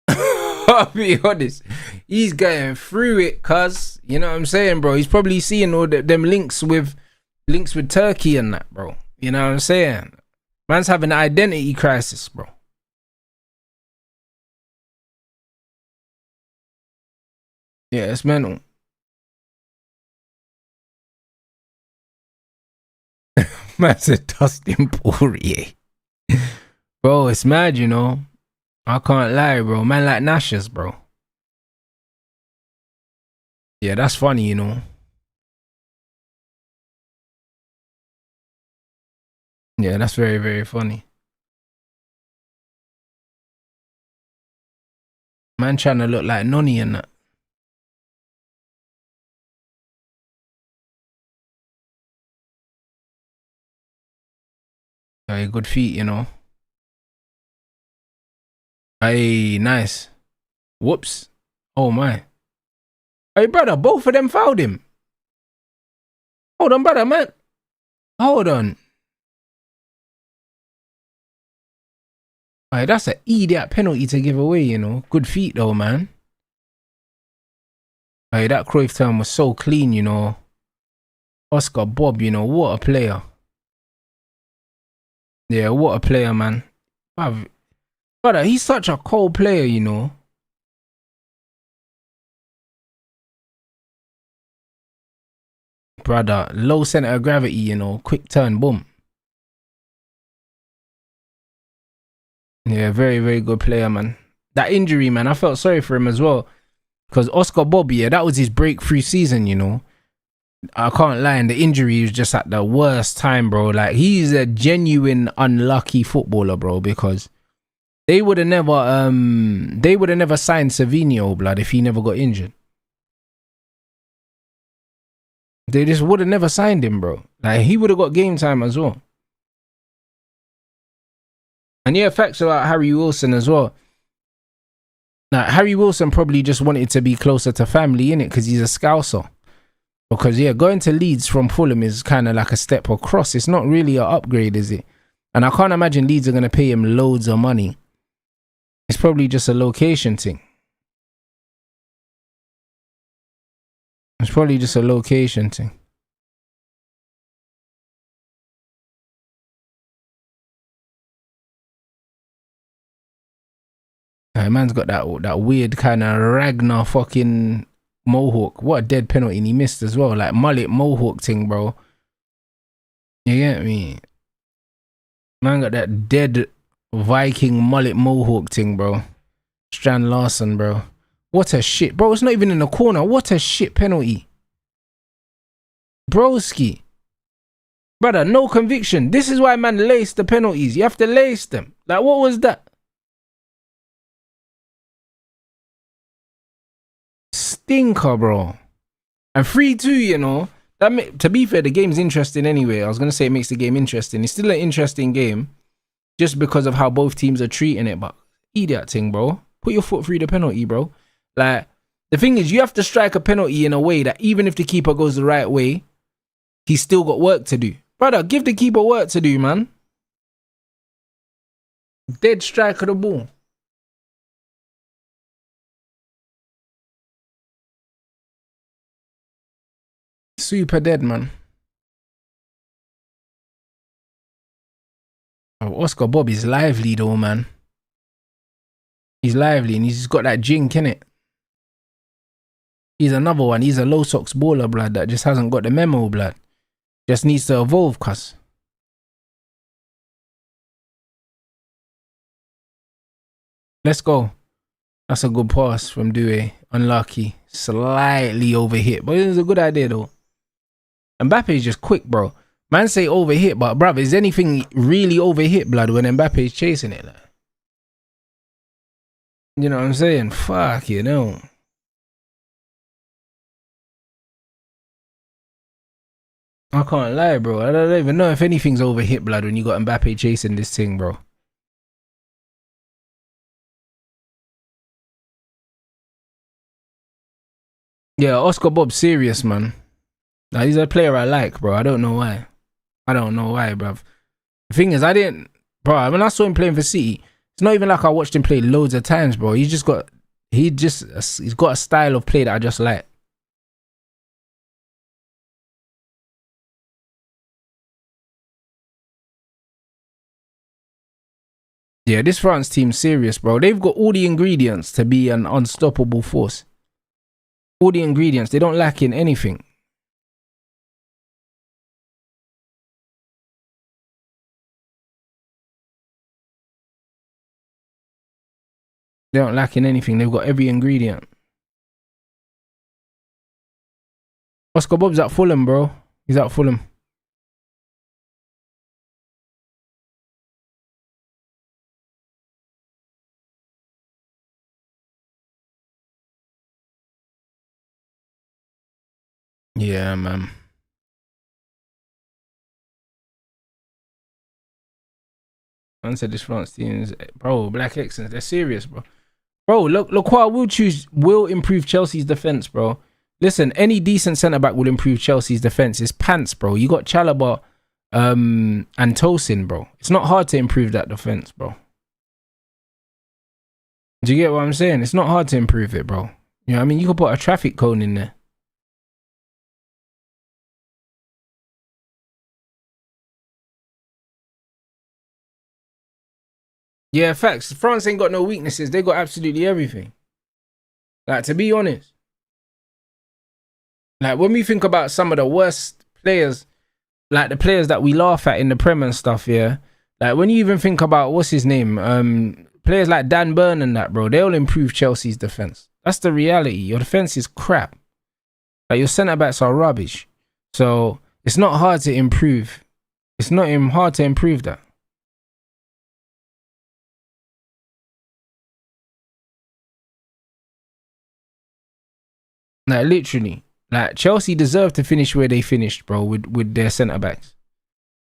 I'll be honest. He's going through it, cuz. You know what I'm saying, bro? He's probably seeing all them links with Turkey and that, bro. You know what I'm saying? Man's having an identity crisis, bro. Yeah, it's mental. Man said Dustin Poirier. Bro, it's mad, you know. I can't lie, bro. Man like Nash's, bro. Yeah, that's funny, you know. Yeah, that's very, very funny. Man trying to look like Nonny and that. Hey, good feet, you know. Hey, nice. Whoops. Oh, my. Hey, brother, both of them fouled him. Hold on, brother, man. Hold on. Alright, that's an idiot penalty to give away, you know. Good feet though, man. Alright, that Cruyff turn was so clean, you know. Oscar Bob, you know, what a player. Yeah, what a player, man. Brother, he's such a cold player, you know. Brother, low center of gravity, you know. Quick turn, boom. Yeah, very, very good player, man. That injury, man, I felt sorry for him as well. Because Oscar Bob, yeah, that was his breakthrough season, you know. I can't lie, and the injury was just at the worst time, bro. Like, he's a genuine unlucky footballer, bro, because they would have never signed Savinho, blood, if he never got injured. They just would have never signed him, bro. Like, he would have got game time as well. And yeah, facts about Harry Wilson as well. Now, Harry Wilson probably just wanted to be closer to family, innit? Because he's a Scouser. Because, yeah, going to Leeds from Fulham is kind of like a step across. It's not really an upgrade, is it? And I can't imagine Leeds are going to pay him loads of money. It's probably just a location thing. It's probably just a location thing. Man's got that weird kind of Ragnar fucking mohawk. What a dead penalty, and he missed as well. Like mullet mohawk thing, bro. You get me? Man got that dead Viking mullet mohawk thing, bro. Strand Larson, bro. What a shit. Bro, it's not even in the corner. What a shit penalty. Broski. Brother, no conviction. This is why man laced the penalties. You have to lace them. Like, what was that? Stinker, bro. And 3-2, you know. To be fair, the game's interesting anyway. I was going to say it makes the game interesting. It's still an interesting game just because of how both teams are treating it. But idiot thing, bro. Put your foot through the penalty, bro. Like, the thing is, you have to strike a penalty in a way that even if the keeper goes the right way, he's still got work to do. Brother, give the keeper work to do, man. Dead strike of the ball. Super dead, man. Oh, Oscar Bob is lively though, man. He's lively and he's got that jink, innit? He's another one. He's a low socks baller, blood, that just hasn't got the memo, blood. Just needs to evolve, cuz. Let's go. That's a good pass from Doué. Unlucky. Slightly overhit, but it was a good idea though. Mbappe is just quick, bro. Man say overhit, but bruv, is anything really overhit, blood, when Mbappe is chasing it? Like? You know what I'm saying? Fuck, you know. I can't lie, bro. I don't even know if anything's overhit, blood, when you got Mbappe chasing this thing, bro. Yeah, Oscar Bob's serious, man. Now, he's a player I like, bro. I don't know why. I don't know why, bruv. The thing is, bro, when I saw him playing for City, it's not even like I watched him play loads of times, bro. He's got a style of play that I just like. Yeah, this France team's serious, bro. They've got all the ingredients to be an unstoppable force. All the ingredients. They don't lack in anything. They don't lack in anything. They've got every ingredient. Oscar Bob's at Fulham, bro. He's at Fulham. Yeah, man. Man said this France team is, bro, Black Excellence. They're serious, bro. Bro, look, Lacroix will improve Chelsea's defense, bro. Listen, any decent centre back will improve Chelsea's defense. It's pants, bro. You got Chalobah, and Tosin, bro. It's not hard to improve that defense, bro. Do you get what I'm saying? It's not hard to improve it, bro. You know what I mean? You could put a traffic cone in there. Yeah, facts. France ain't got no weaknesses. They got absolutely everything. Like, to be honest. Like, when we think about some of the worst players, like the players that we laugh at in the Prem and stuff, yeah. Like, when you even think about, what's his name? Players like Dan Burn and that, bro, they'll improve Chelsea's defense. That's the reality. Your defense is crap. Like, your centre-backs are rubbish. So, it's not hard to improve. It's not even hard to improve that. Like, literally. Like, Chelsea deserve to finish where they finished, bro, with their centre-backs.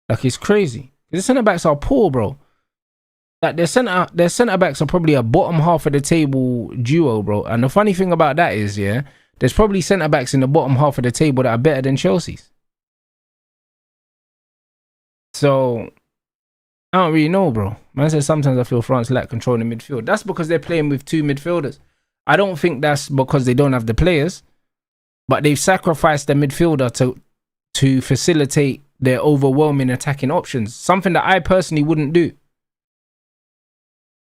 Like, it's crazy. The centre-backs are poor, bro. Like, their centre-backs are probably a bottom half of the table duo, bro. And the funny thing about that is, yeah, there's probably centre-backs in the bottom half of the table that are better than Chelsea's. So, I don't really know, bro. Man says sometimes I feel France lack control in the midfield. That's because they're playing with two midfielders. I don't think that's because they don't have the players, but they've sacrificed the midfielder to facilitate their overwhelming attacking options. Something that I personally wouldn't do.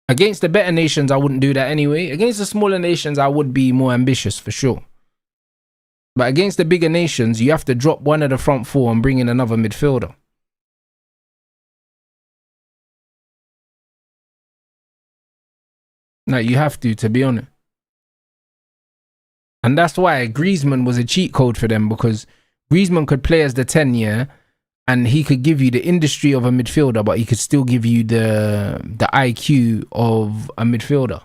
Against the better nations, I wouldn't do that anyway. Against the smaller nations, I would be more ambitious for sure. But against the bigger nations, you have to drop one of the front four and bring in another midfielder. Like, you have to be honest. And that's why Griezmann was a cheat code for them, because Griezmann could play as the 10, yeah, and he could give you the industry of a midfielder, but he could still give you the IQ of a midfielder.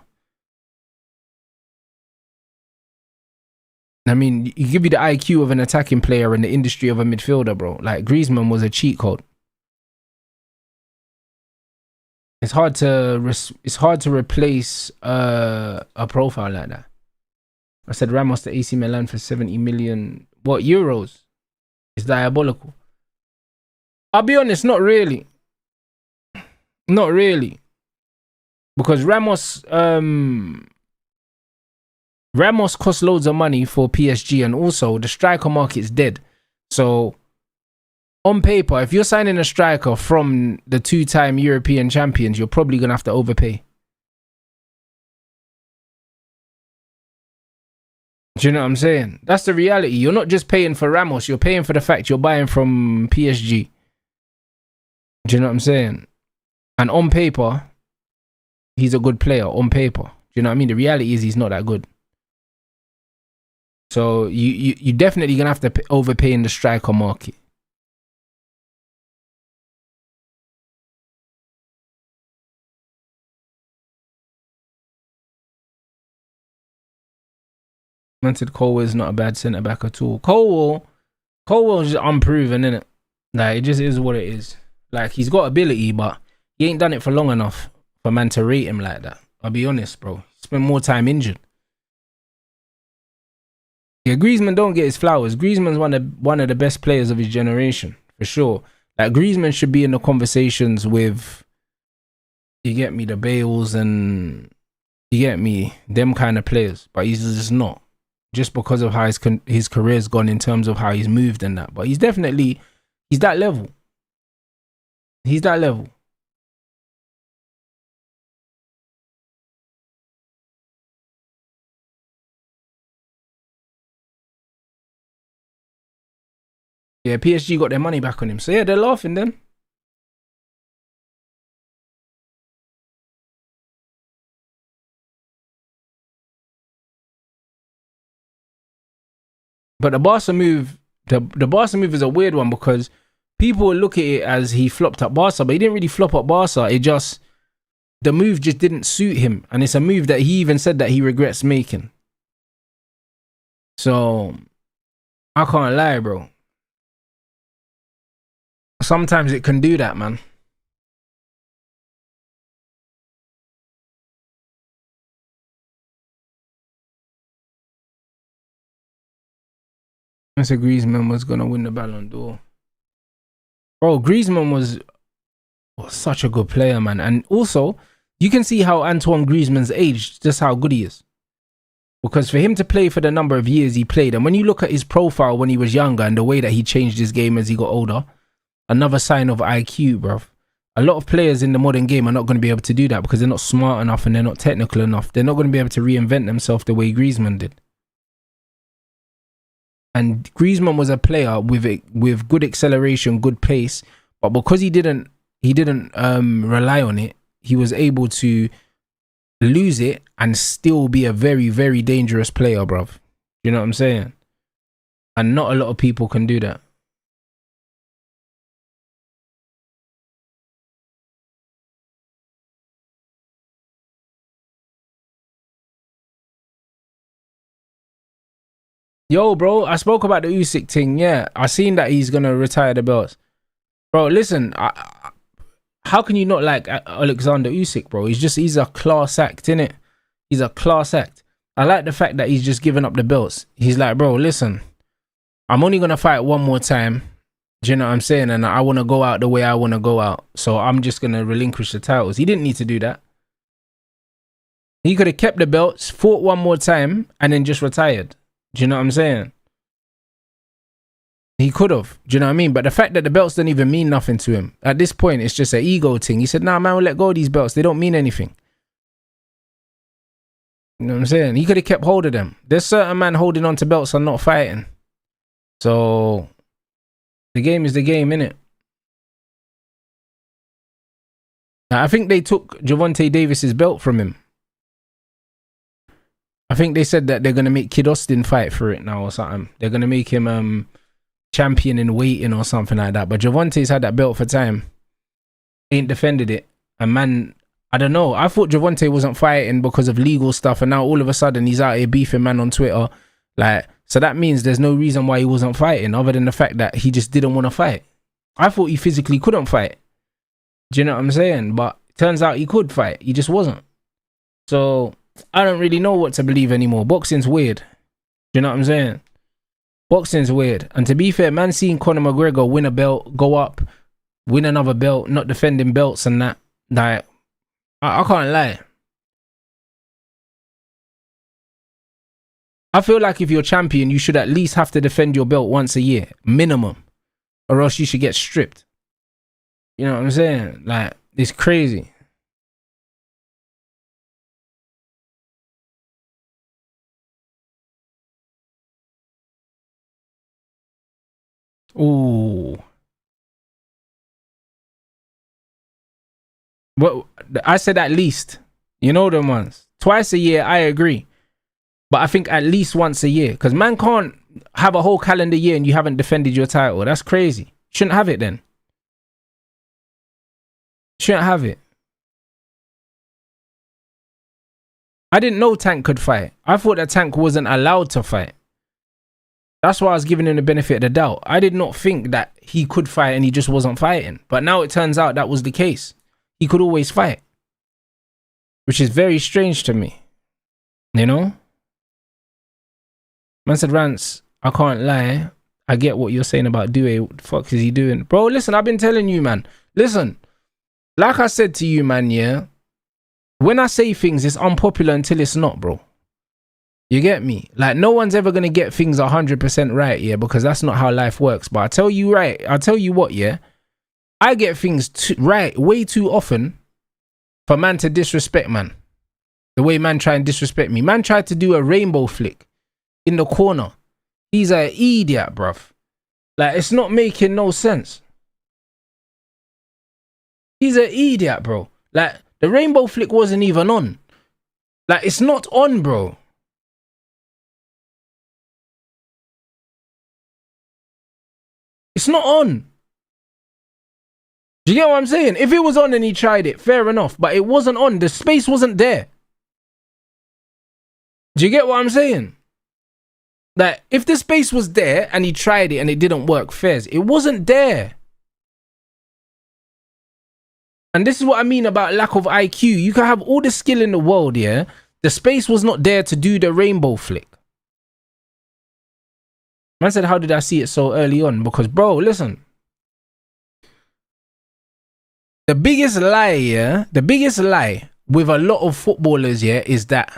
I mean, he give you the IQ of an attacking player and the industry of a midfielder, bro. Like, Griezmann was a cheat code. It's hard to replace a profile like that. I said Ramos to AC Milan for 70 million. What, euros? It's diabolical. I'll be honest, not really. Not really. Because Ramos costs loads of money for PSG, and also the striker market's dead. So, on paper, if you're signing a striker from the two-time European champions, you're probably going to have to overpay. Do you know what I'm saying? That's the reality. You're not just paying for Ramos, you're paying for the fact you're buying from PSG. Do you know what I'm saying? And on paper, he's a good player. On paper. Do you know what I mean? The reality is he's not that good. So you definitely going to have to overpay in the striker market. Man said Colwell is not a bad centre back at all. Colwell is just unproven, innit? Like, it just is what it is. Like, he's got ability, but he ain't done it for long enough for man to rate him like that. I'll be honest, bro. He spent more time injured. Yeah, Griezmann don't get his flowers. Griezmann's one of the best players of his generation, for sure. Like, Griezmann should be in the conversations with, you get me, the Bales and, you get me, them kind of players. But he's just not. Just because of how his career's gone in terms of how he's moved and that. But he's that level. He's that level. Yeah, PSG got their money back on him. So yeah, they're laughing then. But the Barca move, the Barca move is a weird one, because people will look at it as he flopped at Barca, but he didn't really flop at Barca. The move just didn't suit him. And it's a move that he even said that he regrets making. So, I can't lie, bro. Sometimes it can do that, man. I said Griezmann was gonna win the Ballon d'Or. Bro, Griezmann was such a good player, man. And also, you can see how Antoine Griezmann's aged, just how good he is. Because for him to play for the number of years he played, and when you look at his profile when he was younger and the way that he changed his game as he got older, another sign of IQ, bruv. A lot of players in the modern game are not going to be able to do that because they're not smart enough and they're not technical enough. They're not going to be able to reinvent themselves the way Griezmann did. And Griezmann was a player with good acceleration, good pace, but because he didn't rely on it, he was able to lose it and still be a very, very dangerous player, bruv. You know what I'm saying? And not a lot of people can do that. Yo, bro, I spoke about the Usyk thing. Yeah, I seen that he's gonna retire the belts. Bro, listen, how can you not like Alexander Usyk, bro? He's a class act, innit? He's a class act. I like the fact that he's just giving up the belts. He's like, bro, listen, I'm only gonna fight one more time. Do you know what I'm saying? And I want to go out the way I want to go out. So I'm just gonna relinquish the titles. He didn't need to do that. He could have kept the belts, fought one more time, and then just retired. Do you know what I'm saying? He could have. Do you know what I mean? But the fact that the belts don't even mean nothing to him. At this point, it's just an ego thing. He said, nah, man, we'll let go of these belts. They don't mean anything. You know what I'm saying? He could have kept hold of them. There's certain man holding on to belts and not fighting. So, the game is the game, innit? Now, I think they took Gervonta Davis's belt from him. I think they said that they're going to make Kid Austin fight for it now or something. They're going to make him champion in waiting or something like that. But Gervonta's had that belt for time. Ain't defended it. And man, I don't know. I thought Gervonta wasn't fighting because of legal stuff. And now all of a sudden he's out here beefing man on Twitter. Like, so that means there's no reason why he wasn't fighting other than the fact that he just didn't want to fight. I thought he physically couldn't fight. Do you know what I'm saying? But it turns out he could fight. He just wasn't. So I don't really know what to believe anymore. Boxing's weird. Do you know what I'm saying? Boxing's weird. And to be fair, man, seeing Conor McGregor win a belt, go up, win another belt, not defending belts and that, like, I can't lie. I feel like if you're champion, you should at least have to defend your belt once a year, minimum, or else you should get stripped. You know what I'm saying? Like, it's crazy. Ooh. Well, I said at least. You know them ones. Twice a year, I agree. But I think at least once a year. Because man can't have a whole calendar year and you haven't defended your title. That's crazy. Shouldn't have it then. Shouldn't have it. I didn't know Tank could fight. I thought that Tank wasn't allowed to fight. That's why I was giving him the benefit of the doubt. I did not think that he could fight and he just wasn't fighting. But now it turns out that was the case. He could always fight. Which is very strange to me. You know? Man said, Rance, I can't lie. I get what you're saying about Due. What the fuck is he doing? Bro, listen, I've been telling you, man. Listen. Like I said to you, man, yeah? When I say things, it's unpopular until it's not, bro. You get me? Like, no one's ever going to get things 100% right, yeah? Because that's not how life works. But I tell you what, yeah? I get things right way too often for man to disrespect man. The way man try and disrespect me. Man tried to do a rainbow flick in the corner. He's an idiot, bruv. Like, it's not making no sense. He's an idiot, bro. Like, the rainbow flick wasn't even on. Like, it's not on, bro. It's not on. Do you get what I'm saying? If it was on and he tried it, fair enough. But it wasn't on. The space wasn't there. Do you get what I'm saying? Like, if the space was there and he tried it and it didn't work, fairs. It wasn't there. And this is what I mean about lack of IQ. You can have all the skill in the world, yeah? The space was not there to do the rainbow flick. Man said, how did I see it so early on? Because, bro, listen. The biggest lie, yeah? The biggest lie with a lot of footballers, yeah, is that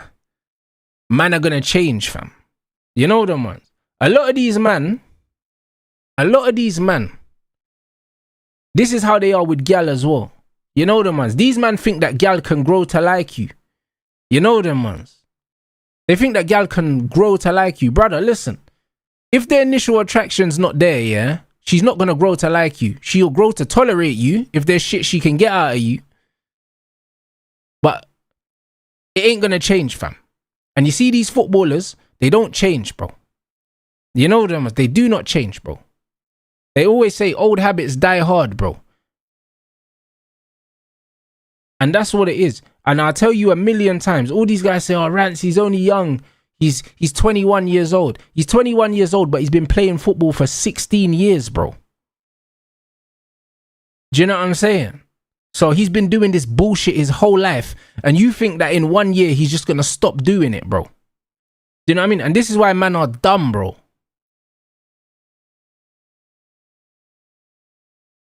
man are going to change, fam. You know them ones. A lot of these man, this is how they are with gal as well. You know them ones. These man think that gal can grow to like you. You know them ones. They think that gal can grow to like you. Brother, listen. If the initial attraction's not there, yeah, she's not going to grow to like you. She'll grow to tolerate you if there's shit she can get out of you. But it ain't going to change, fam. And you see these footballers, they don't change, bro. You know them, they do not change, bro. They always say old habits die hard, bro. And that's what it is. And I'll tell you a million times, all these guys say, oh, Rance, he's only young. He's 21 years old. He's 21 years old, but he's been playing football for 16 years, bro. Do you know what I'm saying? So he's been doing this bullshit his whole life. And you think that in 1 year, he's just going to stop doing it, bro. Do you know what I mean? And this is why men are dumb, bro.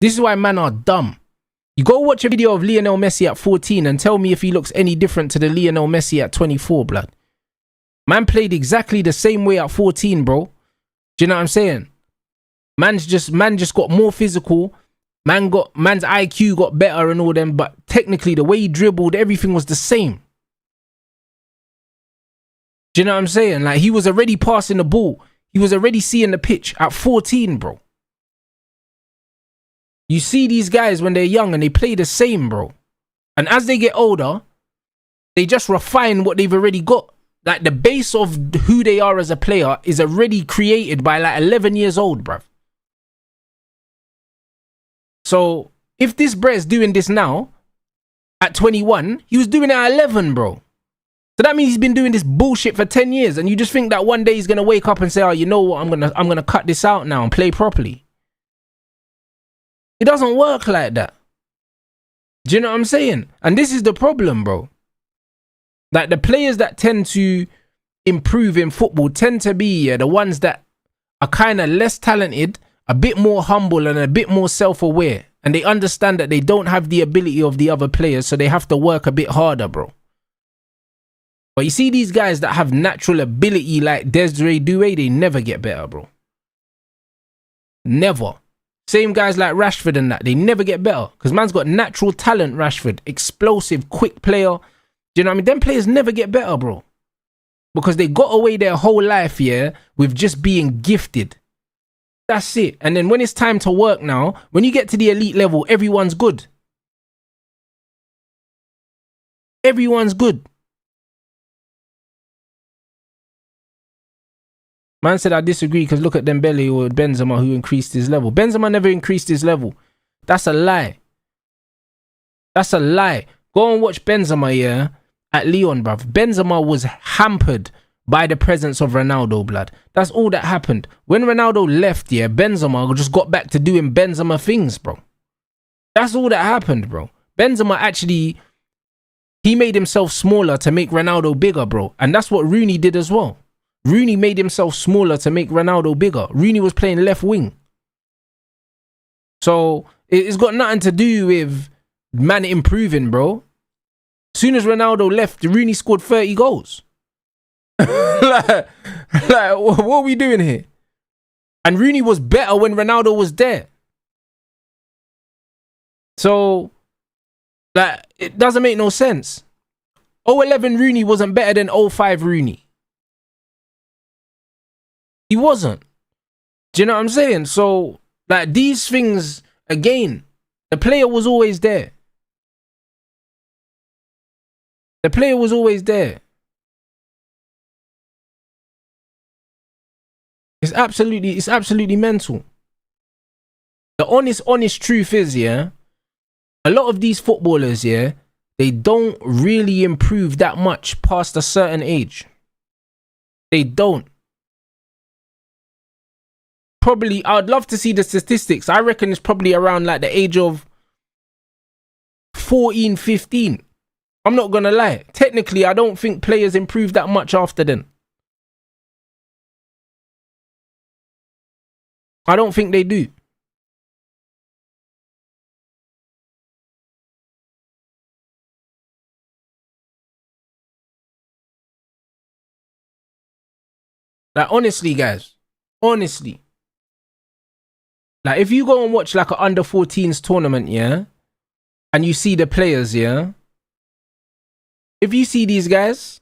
This is why men are dumb. You go watch a video of Lionel Messi at 14 and tell me if he looks any different to the Lionel Messi at 24, blood. Man played exactly the same way at 14, bro. Do you know what I'm saying? Man just got more physical. Man's IQ got better and all them, but technically the way he dribbled, everything was the same. Do you know what I'm saying? Like, he was already passing the ball. He was already seeing the pitch at 14, bro. You see these guys when they're young and they play the same, bro. And as they get older, they just refine what they've already got. Like, the base of who they are as a player is already created by like 11 years old, bruv. So if this bre's doing this now at 21, he was doing it at 11, bro. So that means he's been doing this bullshit for 10 years. And you just think that one day he's going to wake up and say, oh, you know what? I'm gonna cut this out now and play properly. It doesn't work like that. Do you know what I'm saying? And this is the problem, bro. Like, the players that tend to improve in football tend to be the ones that are kind of less talented, a bit more humble and a bit more self-aware. And they understand that they don't have the ability of the other players, so they have to work a bit harder, bro. But you see these guys that have natural ability like Desiree Doué, they never get better, bro. Never. Same guys like Rashford and that, they never get better. Because man's got natural talent, Rashford. Explosive, quick player. Do you know what I mean? Them players never get better, bro. Because they got away their whole life, yeah, with just being gifted. That's it. And then when it's time to work now, when you get to the elite level, everyone's good. Everyone's good. Man said I disagree because look at Dembele or Benzema who increased his level. Benzema never increased his level. That's a lie. That's a lie. Go and watch Benzema, yeah, at Lyon, bruv. Benzema was hampered by the presence of Ronaldo, blood. That's all that happened. When Ronaldo left, yeah, Benzema just got back to doing Benzema things, bro. That's all that happened, bro. Benzema actually, he made himself smaller to make Ronaldo bigger, bro. And that's what Rooney did as well. Rooney made himself smaller to make Ronaldo bigger. Rooney was playing left wing. So it's got nothing to do with man improving, bro. As soon as Ronaldo left, Rooney scored 30 goals. like, what are we doing here? And Rooney was better when Ronaldo was there. So, like, it doesn't make no sense. 011 Rooney wasn't better than 05 Rooney. He wasn't. Do you know what I'm saying? So, like, these things, again, the player was always there. The player was always there. It's absolutely mental. The honest truth is, yeah, a lot of these footballers, yeah, they don't really improve that much past a certain age. They don't. Probably, I'd love to see the statistics. I reckon it's probably around like the age of 14, 15. I'm not gonna lie. Technically, I don't think players improve that much after then. I don't think they do. Like, honestly, guys. Honestly. Like, if you go and watch like an under-14s tournament, yeah, and you see the players, yeah, if you see these guys,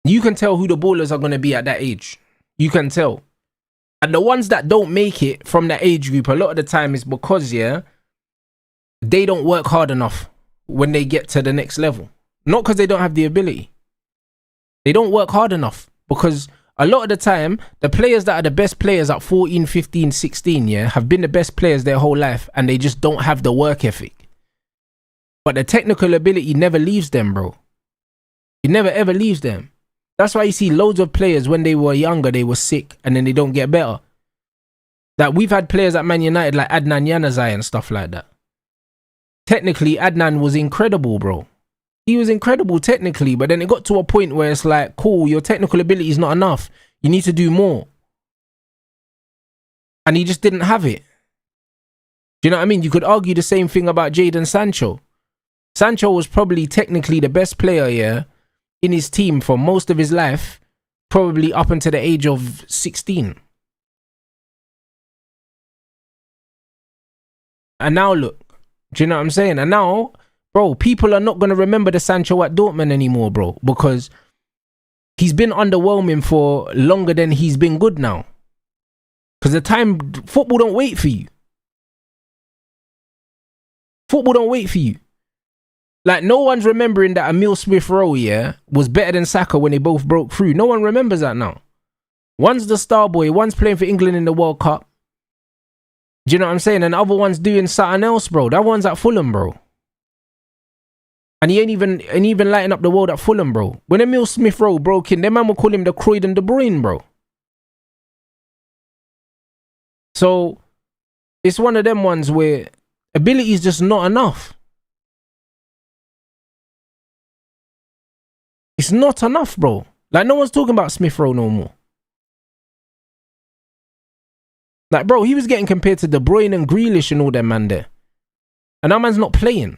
you can tell who the ballers are going to be at that age. You can tell. And the ones that don't make it from that age group, a lot of the time is because, yeah, they don't work hard enough when they get to the next level. Not because they don't have the ability. They don't work hard enough. Because a lot of the time, the players that are the best players at 14, 15, 16, yeah, have been the best players their whole life, and they just don't have the work ethic. But the technical ability never leaves them, bro. It never ever leaves them. That's why you see loads of players when they were younger, they were sick and then they don't get better. That we've had players at Man United like Adnan Januzaj and stuff like that. Technically, Adnan was incredible, bro. He was incredible technically, but then it got to a point where it's like, cool, your technical ability is not enough. You need to do more. And he just didn't have it. Do you know what I mean? You could argue the same thing about Jadon Sancho. Sancho was probably technically the best player, yeah, in his team for most of his life, probably up until the age of 16. And now look, do you know what I'm saying? And now, bro, people are not going to remember the Sancho at Dortmund anymore, bro, because he's been underwhelming for longer than he's been good now. Because the time, football don't wait for you. Football don't wait for you. Like, no one's remembering that Emile Smith-Rowe, yeah, was better than Saka when they both broke through. No one remembers that now. One's the star boy, one's playing for England in the World Cup. Do you know what I'm saying? And the other one's doing something else, bro. That one's at Fulham, bro. And he ain't even lighting up the world at Fulham, bro. When Emile Smith-Rowe broke in, them man will call him the Croydon De Bruyne, bro. So, it's one of them ones where ability is just not enough. It's not enough, bro. Like, no one's talking about Smith-Rowe no more. Like, bro, he was getting compared to De Bruyne and Grealish and all them man there. And that man's not playing.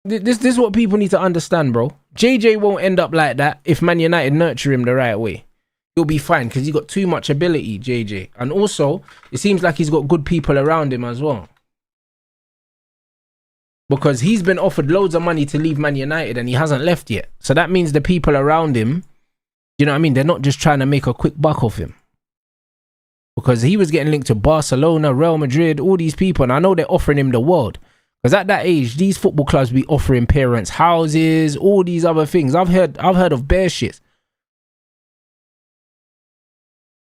This is what people need to understand, bro. JJ won't end up like that if Man United nurture him the right way. He'll be fine because he's got too much ability, JJ. And also, it seems like he's got good people around him as well. Because he's been offered loads of money to leave Man United and he hasn't left yet. So that means the people around him, you know what I mean? They're not just trying to make a quick buck off him. Because he was getting linked to Barcelona, Real Madrid, all these people. And I know they're offering him the world. Because at that age, these football clubs be offering parents houses, all these other things. I've heard of bare shit.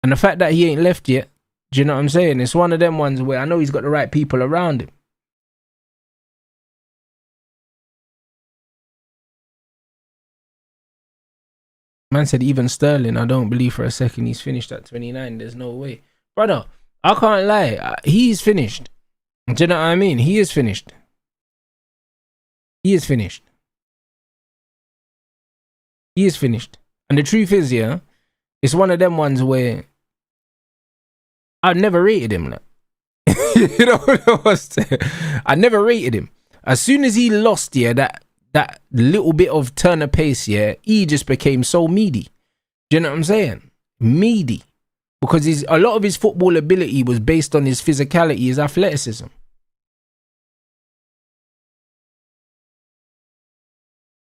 And the fact that he ain't left yet, do you know what I'm saying? It's one of them ones where I know he's got the right people around him. Man said even Sterling, I don't believe for a second he's finished at 29. There's no way. Brother, I can't lie. He's finished. Do you know what I mean? He is finished. He is finished. He is finished. And the truth is, yeah, it's one of them ones where I never rated him. Like. You know what I'm saying? I never rated him. As soon as he lost, yeah, that little bit of turn of pace, yeah, he just became so meaty. Do you know what I'm saying? Meaty. Because a lot of his football ability was based on his physicality, his athleticism.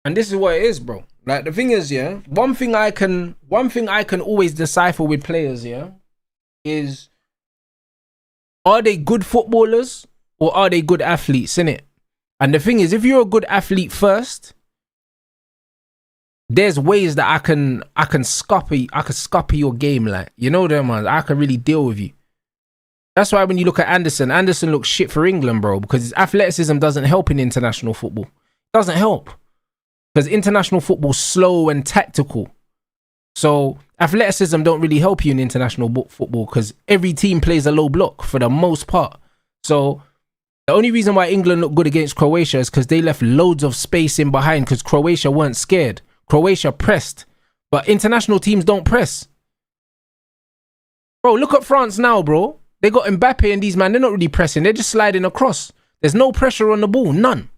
And this is what it is, bro. Like, the thing is, yeah, one thing I can always decipher with players, yeah, is are they good footballers or are they good athletes, innit? And the thing is, if you're a good athlete first, there's ways that I can scupper your game, like, you know them ones. I can really deal with you. That's why when you look at Anderson looks shit for England, bro, because his athleticism doesn't help in international football. It doesn't help. Because international football's slow and tactical. So athleticism don't really help you in international football because every team plays a low block for the most part. So the only reason why England looked good against Croatia is because they left loads of space in behind because Croatia weren't scared. Croatia pressed. But international teams don't press. Bro, look at France now, bro. They got Mbappe and these man, they're not really pressing. They're just sliding across. There's no pressure on the ball. None.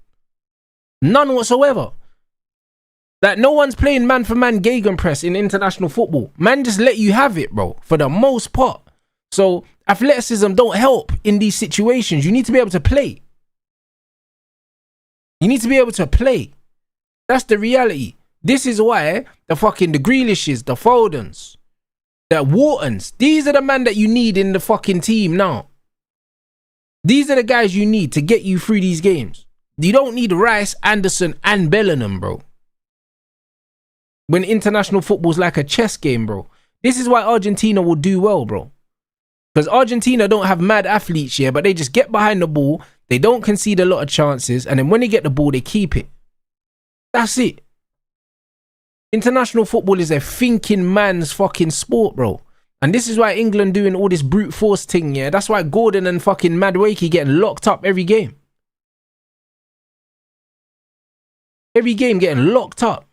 None whatsoever. Like, no one's playing man-for-man gegenpress in international football. Man just let you have it, bro, for the most part. So, athleticism don't help in these situations. You need to be able to play. You need to be able to play. That's the reality. This is why the Grealishes, the Fodens, the Whartons, these are the men that you need in the fucking team now. These are the guys you need to get you through these games. You don't need Rice, Anderson, and Bellingham, bro. When international football's like a chess game, bro. This is why Argentina will do well, bro. Because Argentina don't have mad athletes here, but they just get behind the ball. They don't concede a lot of chances. And then when they get the ball, they keep it. That's it. International football is a thinking man's fucking sport, bro. And this is why England doing all this brute force thing, yeah? That's why Gordon and fucking Madueke getting locked up every game. Every game getting locked up.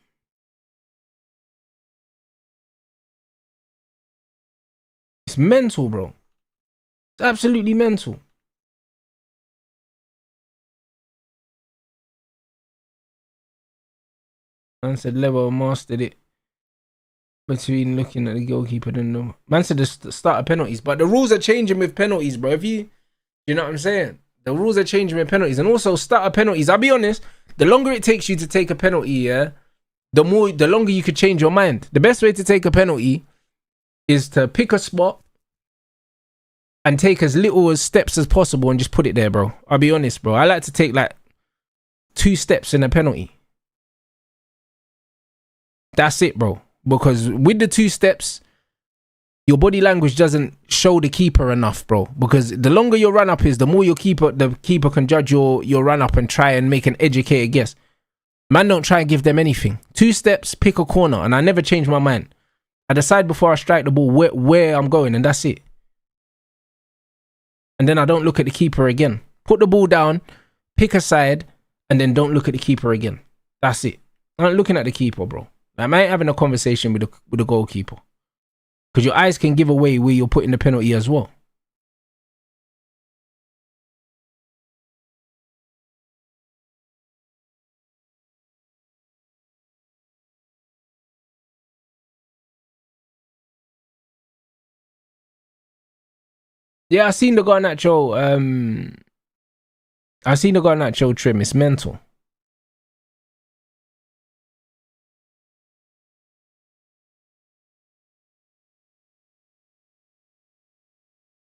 It's mental, bro. It's absolutely mental. Man said Levo mastered it between looking at the goalkeeper and the man said the start of penalties, but the rules are changing with penalties, bro. You know what I'm saying? The rules are changing with penalties, and also start of penalties. I'll be honest, the longer it takes you to take a penalty, yeah, the longer you could change your mind. The best way to take a penalty is to pick a spot and take as little steps as possible and just put it there, bro. I'll be honest, bro. I like to take like 2 steps in a penalty. That's it, bro. Because with the 2 steps, your body language doesn't show the keeper enough, bro. Because the longer your run up is, the more the keeper can judge your run up and try and make an educated guess. Man, don't try and give them anything. 2 steps, pick a corner, and I never change my mind. I decide before I strike the ball where I'm going, and that's it. And then I don't look at the keeper again. Put the ball down, pick a side, and then don't look at the keeper again. That's it. I'm not looking at the keeper, bro. I might having a conversation with the goalkeeper. Because your eyes can give away where you're putting the penalty as well. Yeah, I seen the Garnacho trim. It's mental.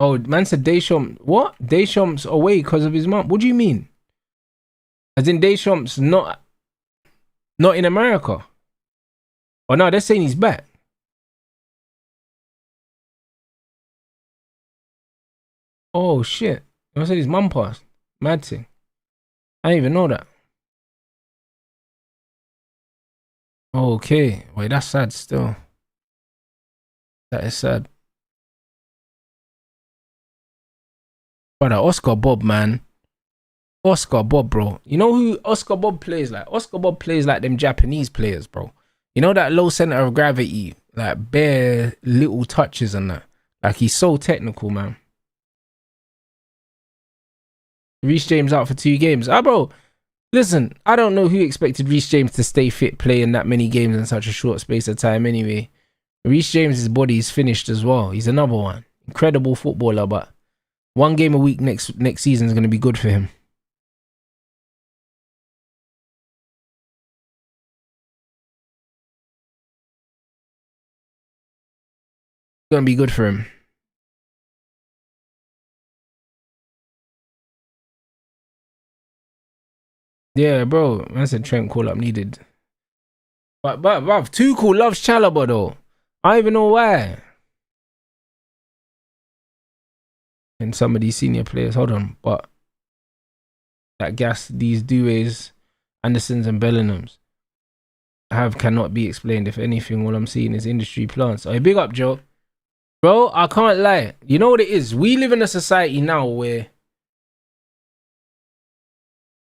Oh, man said Deschamps. What? Deschamps away because of his mum. What do you mean? As in Deschamps not in America? Oh no, they're saying he's back. Oh shit. I said his mum passed. Mad thing. I didn't even know that. Okay. Wait, that's sad still. That is sad. Brother, Oscar Bob, man. Oscar Bob, bro. You know who Oscar Bob plays like? Oscar Bob plays like them Japanese players, bro. You know that low center of gravity, like bare little touches and that. Like, he's so technical, man. Reece James out for 2 games. Bro, listen, I don't know who expected Reece James to stay fit playing that many games in such a short space of time anyway. Reece James' body is finished as well. He's another one. Incredible footballer, but 1 game a week next season is going to be good for him. It's going to be good for him. Yeah, bro. I said Trent call up needed. But Tuchel loves Chalobah though. I don't even know why. And some of these senior players, hold on, but that gas, these Doués, Andersons and Bellinghams cannot be explained. If anything, all I'm seeing is industry plants. Oh, big up, Joe. Bro, I can't lie. You know what it is? We live in a society now where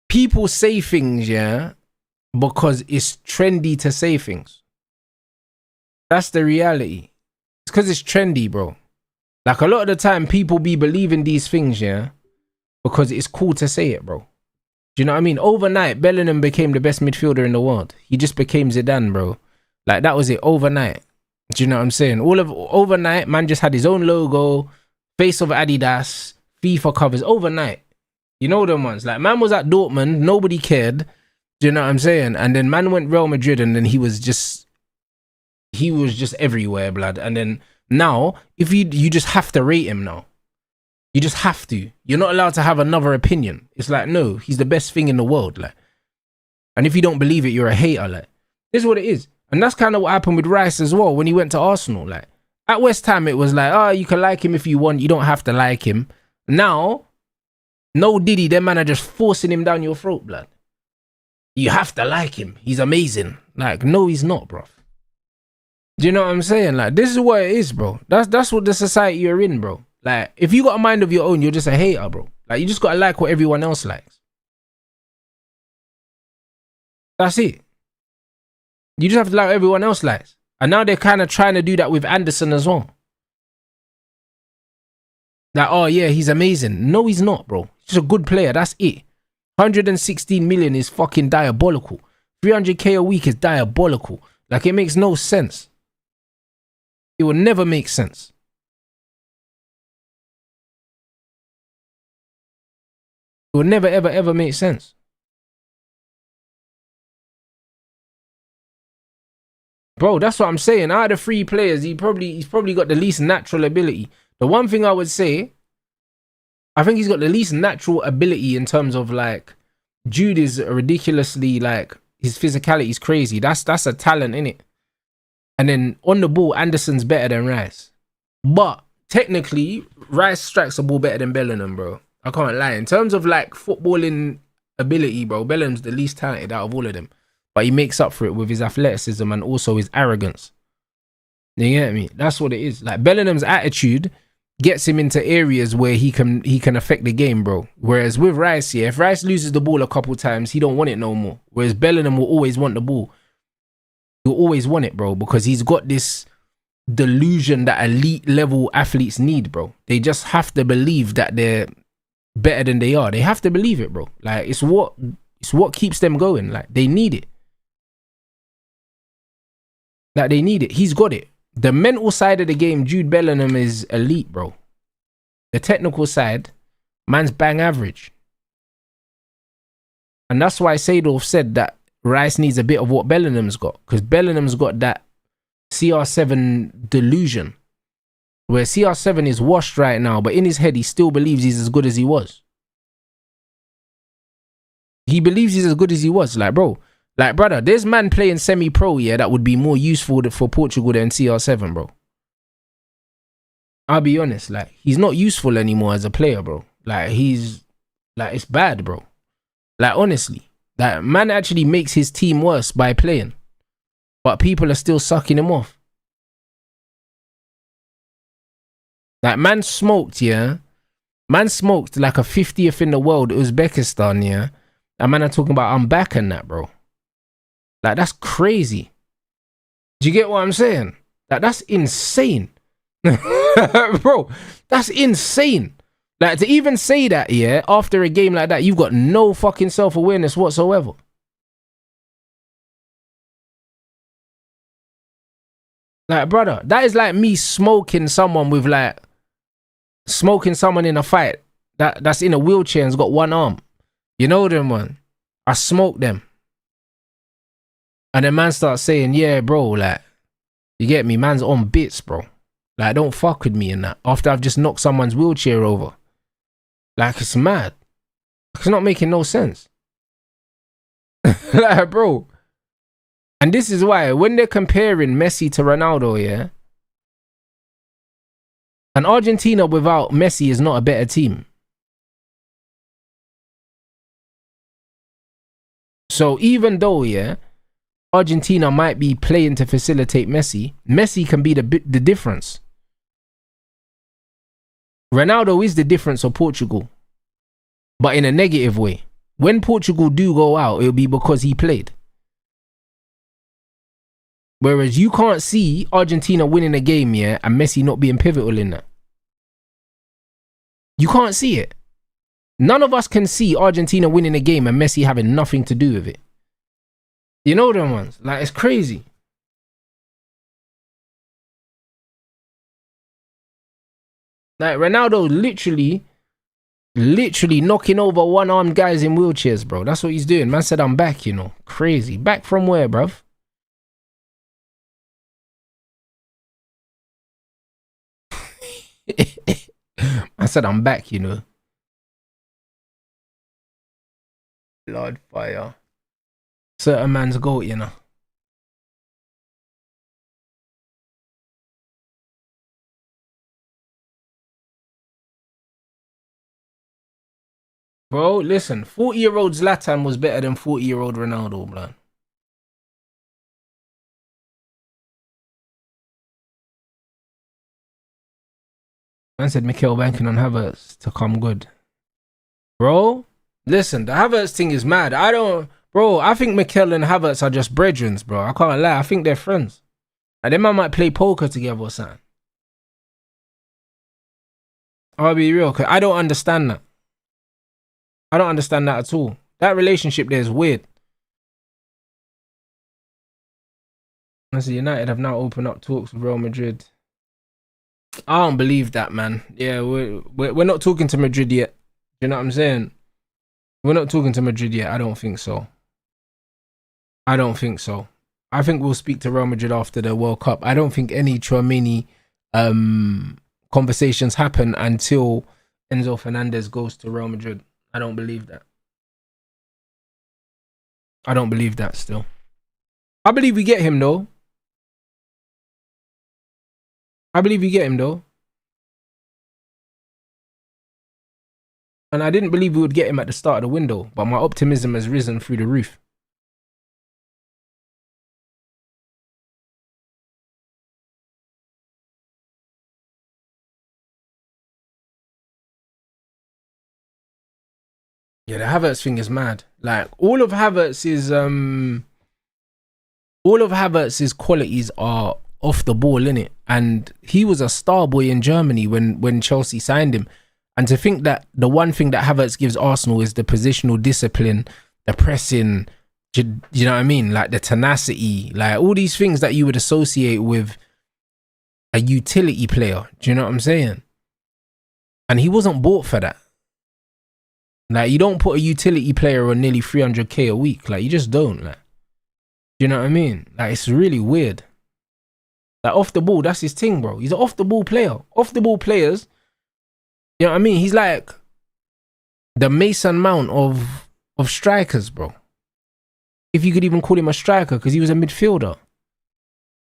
people say things, yeah, because it's trendy to say things. That's the reality. It's because it's trendy, bro. Like, a lot of the time, people be believing these things, yeah, because it's cool to say it, bro. Do you know what I mean? Overnight, Bellingham became the best midfielder in the world. He just became Zidane, bro. Like, that was it, overnight. Do you know what I'm saying? Overnight, man just had his own logo, face of Adidas, FIFA covers, overnight. You know them ones. Like, man was at Dortmund, nobody cared. Do you know what I'm saying? And then man went Real Madrid, and then he was just everywhere, blood. And then now, if you just have to rate him now. You just have to. You're not allowed to have another opinion. It's like, no, he's the best thing in the world. Like, and if you don't believe it, you're a hater. Like, this is what it is. And that's kind of what happened with Rice as well when he went to Arsenal. Like, at West Ham, it was like, oh, you can like him if you want. You don't have to like him. Now, no Diddy, them man are just forcing him down your throat, blood. You have to like him. He's amazing. Like, no, he's not, bro. Do you know what I'm saying? Like, this is what it is, bro. That's what the society you're in, bro. Like, if you got a mind of your own, you're just a hater, bro. Like, you just gotta like what everyone else likes. That's it. You just have to like what everyone else likes. And now they're kind of trying to do that with Anderson as well. Like, oh yeah, he's amazing. No, he's not, bro. He's just a good player. That's it. 116 million is fucking diabolical. 300k a week is diabolical. Like, it makes no sense. It will never make sense. It will never, ever, ever make sense. Bro, that's what I'm saying. Out of the three players, he's probably got the least natural ability. The one thing I would say, I think he's got the least natural ability in terms of, like, Jude is ridiculously, like, his physicality is crazy. That's a talent, innit? And then on the ball, Anderson's better than Rice. But technically, Rice strikes the ball better than Bellingham, bro. I can't lie. In terms of, like, footballing ability, bro, Bellingham's the least talented out of all of them. But he makes up for it with his athleticism and also his arrogance. You get me? That's what it is. Like, Bellingham's attitude gets him into areas where he can affect the game, bro. Whereas with Rice, yeah, if Rice loses the ball a couple times, he don't want it no more. Whereas Bellingham will always want the ball. He'll always want it, bro, because he's got this delusion that elite level athletes need, bro. They just have to believe that they're better than they are. They have to believe it, bro. Like, it's what keeps them going. Like, they need it. Like, they need it. He's got it. The mental side of the game, Jude Bellingham is elite, bro. The technical side, man's bang average. And that's why Seedorf said that Rice needs a bit of what Bellingham's got. Because Bellingham's got that CR7 delusion. Where CR7 is washed right now, but in his head, he still believes he's as good as he was. He believes he's as good as he was. Like, bro, like, brother, there's man playing semi-pro, yeah, that would be more useful for Portugal than CR7, bro. I'll be honest, like, he's not useful anymore as a player, bro. Like, it's bad, bro. Like, honestly, like, man actually makes his team worse by playing. But people are still sucking him off. Like, man smoked, yeah. Man smoked like a 50th in the world, Uzbekistan, yeah. And man are talking about I'm back and that, bro. Like, that's crazy. Do you get what I'm saying? Like, that's insane. Bro, that's insane. Like, to even say that, yeah, after a game like that, you've got no fucking self-awareness whatsoever. Like, brother, that is like me smoking someone with, like, smoking someone in a fight that's in a wheelchair and's got one arm. You know them, man. I smoke them. And then man starts saying, yeah, bro, like, you get me? Man's on bits, bro. Like, don't fuck with me and that. After I've just knocked someone's wheelchair over. Like, it's mad. It's not making no sense. Like, bro. And this is why, when they're comparing Messi to Ronaldo, yeah, and Argentina without Messi is not a better team. So even though, yeah, Argentina might be playing to facilitate Messi, Messi can be the difference. Ronaldo is the difference of Portugal, but in a negative way. When Portugal do go out, it'll be because he played. Whereas you can't see Argentina winning a game, yeah, and Messi not being pivotal in that. You can't see it. None of us can see Argentina winning a game and Messi having nothing to do with it. You know them ones? Like, it's crazy. Like, Ronaldo literally knocking over one-armed guys in wheelchairs, bro. That's what he's doing. Man said, I'm back, you know. Crazy. Back from where, bruv? I said, I'm back, you know. Lord fire. Certain man's goat, you know. Bro, listen, 40-year-old Zlatan was better than 40-year-old Ronaldo, man. Man said Mikel banking on Havertz to come good. Bro, listen, the Havertz thing is mad. I think Mikel and Havertz are just brethren, bro. I can't lie. I think they're friends. And them man might play poker together or something. I'll be real, because I don't understand that. I don't understand that at all. That relationship there is weird. United have now opened up talks with Real Madrid. I don't believe that, man. Yeah, we're not talking to Madrid yet. You know what I'm saying? We're not talking to Madrid yet. I don't think so. I don't think so. I think we'll speak to Real Madrid after the World Cup. I don't think any Tchouaméni conversations happen until Enzo Fernandez goes to Real Madrid. I don't believe that. I don't believe that still. I believe we get him though. And I didn't believe we would get him at the start of the window, but my optimism has risen through the roof. Yeah, the Havertz thing is mad. Like, all of Havertz's qualities are off the ball, innit? And he was a star boy in Germany when Chelsea signed him. And to think that the one thing that Havertz gives Arsenal is the positional discipline, the pressing, you know what I mean? Like the tenacity, like all these things that you would associate with a utility player. Do you know what I'm saying? And he wasn't bought for that. Like, you don't put a utility player on nearly 300k a week. Like, you just don't. Like, do you know what I mean? Like, it's really weird. Like, off the ball, that's his thing, bro. He's an off the ball player. Off the ball players, you know what I mean? He's like the Mason Mount of strikers, bro. If you could even call him a striker, because he was a midfielder.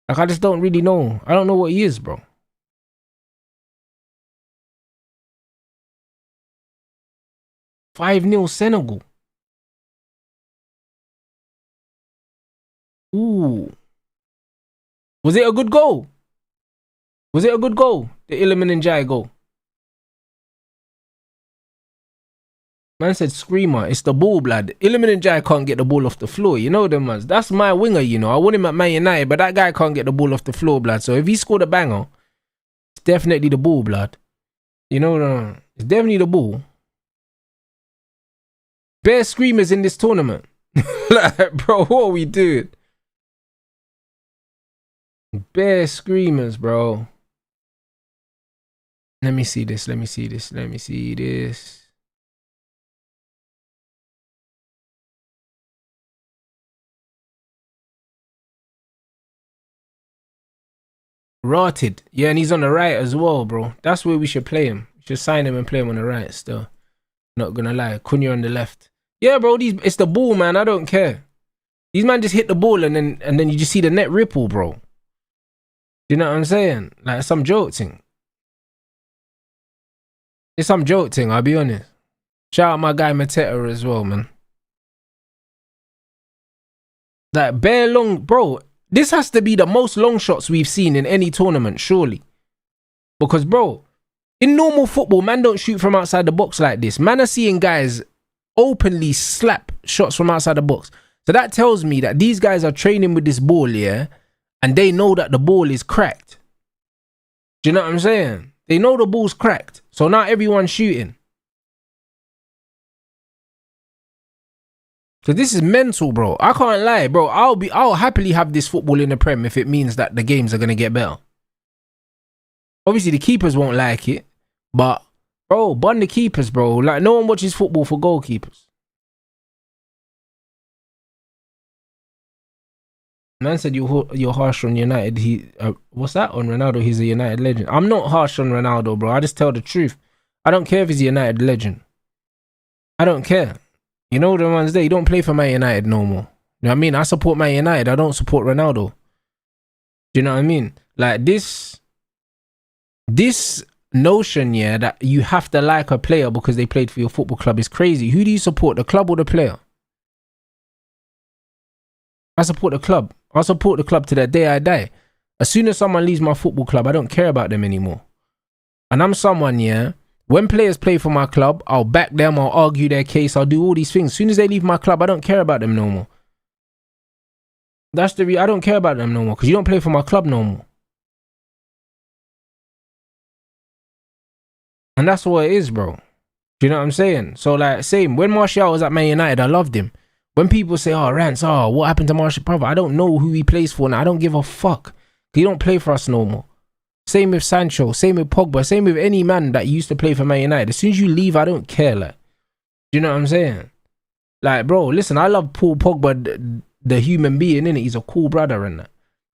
Like, I just don't really know. I don't know what he is, bro. 5-0 Senegal. Ooh. Was it a good goal? The Iliman Ndiaye goal. Man said screamer. It's the ball, blood. Iliman Ndiaye can't get the ball off the floor. You know them ones. That's my winger, you know. I want him at Man United, but that guy can't get the ball off the floor, blood. So if he scored a banger, it's definitely the ball, blood. You know, it's definitely the ball. Bare screamers in this tournament. Like, bro, what are we doing? Bare screamers, bro. Let me see this. Rotted. Yeah, and he's on the right as well, bro. That's where we should play him. We should sign him and play him on the right still. Not gonna lie. Cunha on the left. Yeah, bro, it's the ball, man. I don't care. These man just hit the ball and then you just see the net ripple, bro. You know what I'm saying? Like, some joke thing. It's some joke thing, I'll be honest. Shout out my guy Mateta as well, man. Like, bare long, bro. This has to be the most long shots we've seen in any tournament, surely. Because, bro, in normal football, man don't shoot from outside the box like this. Man are seeing guys openly slap shots from outside the box. So that tells me that these guys are training with this ball, yeah, and they know that the ball is cracked. Do you know what I'm saying? They know the ball's cracked. So now everyone's shooting. So this is mental, bro. I can't lie, bro. I'll happily have this football in the Prem if it means that the games are gonna get better. Obviously the keepers won't like it, but bro, bun the keepers, bro. Like, no one watches football for goalkeepers. Man said you're harsh on United. What's that on Ronaldo? He's a United legend. I'm not harsh on Ronaldo, bro. I just tell the truth. I don't care if he's a United legend. I don't care. You know the ones there, you don't play for Man United no more. You know what I mean? I support Man United. I don't support Ronaldo. Do you know what I mean? Like this notion, yeah, that you have to like a player because they played for your football club is crazy. Who do you support, the club or the player? I support the club. I support the club to the day I die. As soon as someone leaves my football club, I don't care about them anymore. And I'm someone, yeah, when players play for my club, I'll back them, I'll argue their case, I'll do all these things. As soon as they leave my club, I don't care about them no more. I don't care about them no more because you don't play for my club no more. And that's what it is, bro. Do you know what I'm saying? So, like, same. When Martial was at Man United, I loved him. When people say, oh, Rance, oh, what happened to Martial? Brother, I don't know who he plays for now. I don't give a fuck. He don't play for us no more. Same with Sancho, same with Pogba, same with any man that used to play for Man United. As soon as you leave, I don't care, like. Do you know what I'm saying? Like, bro, listen, I love Paul Pogba, the human being, innit? He's a cool brother and that.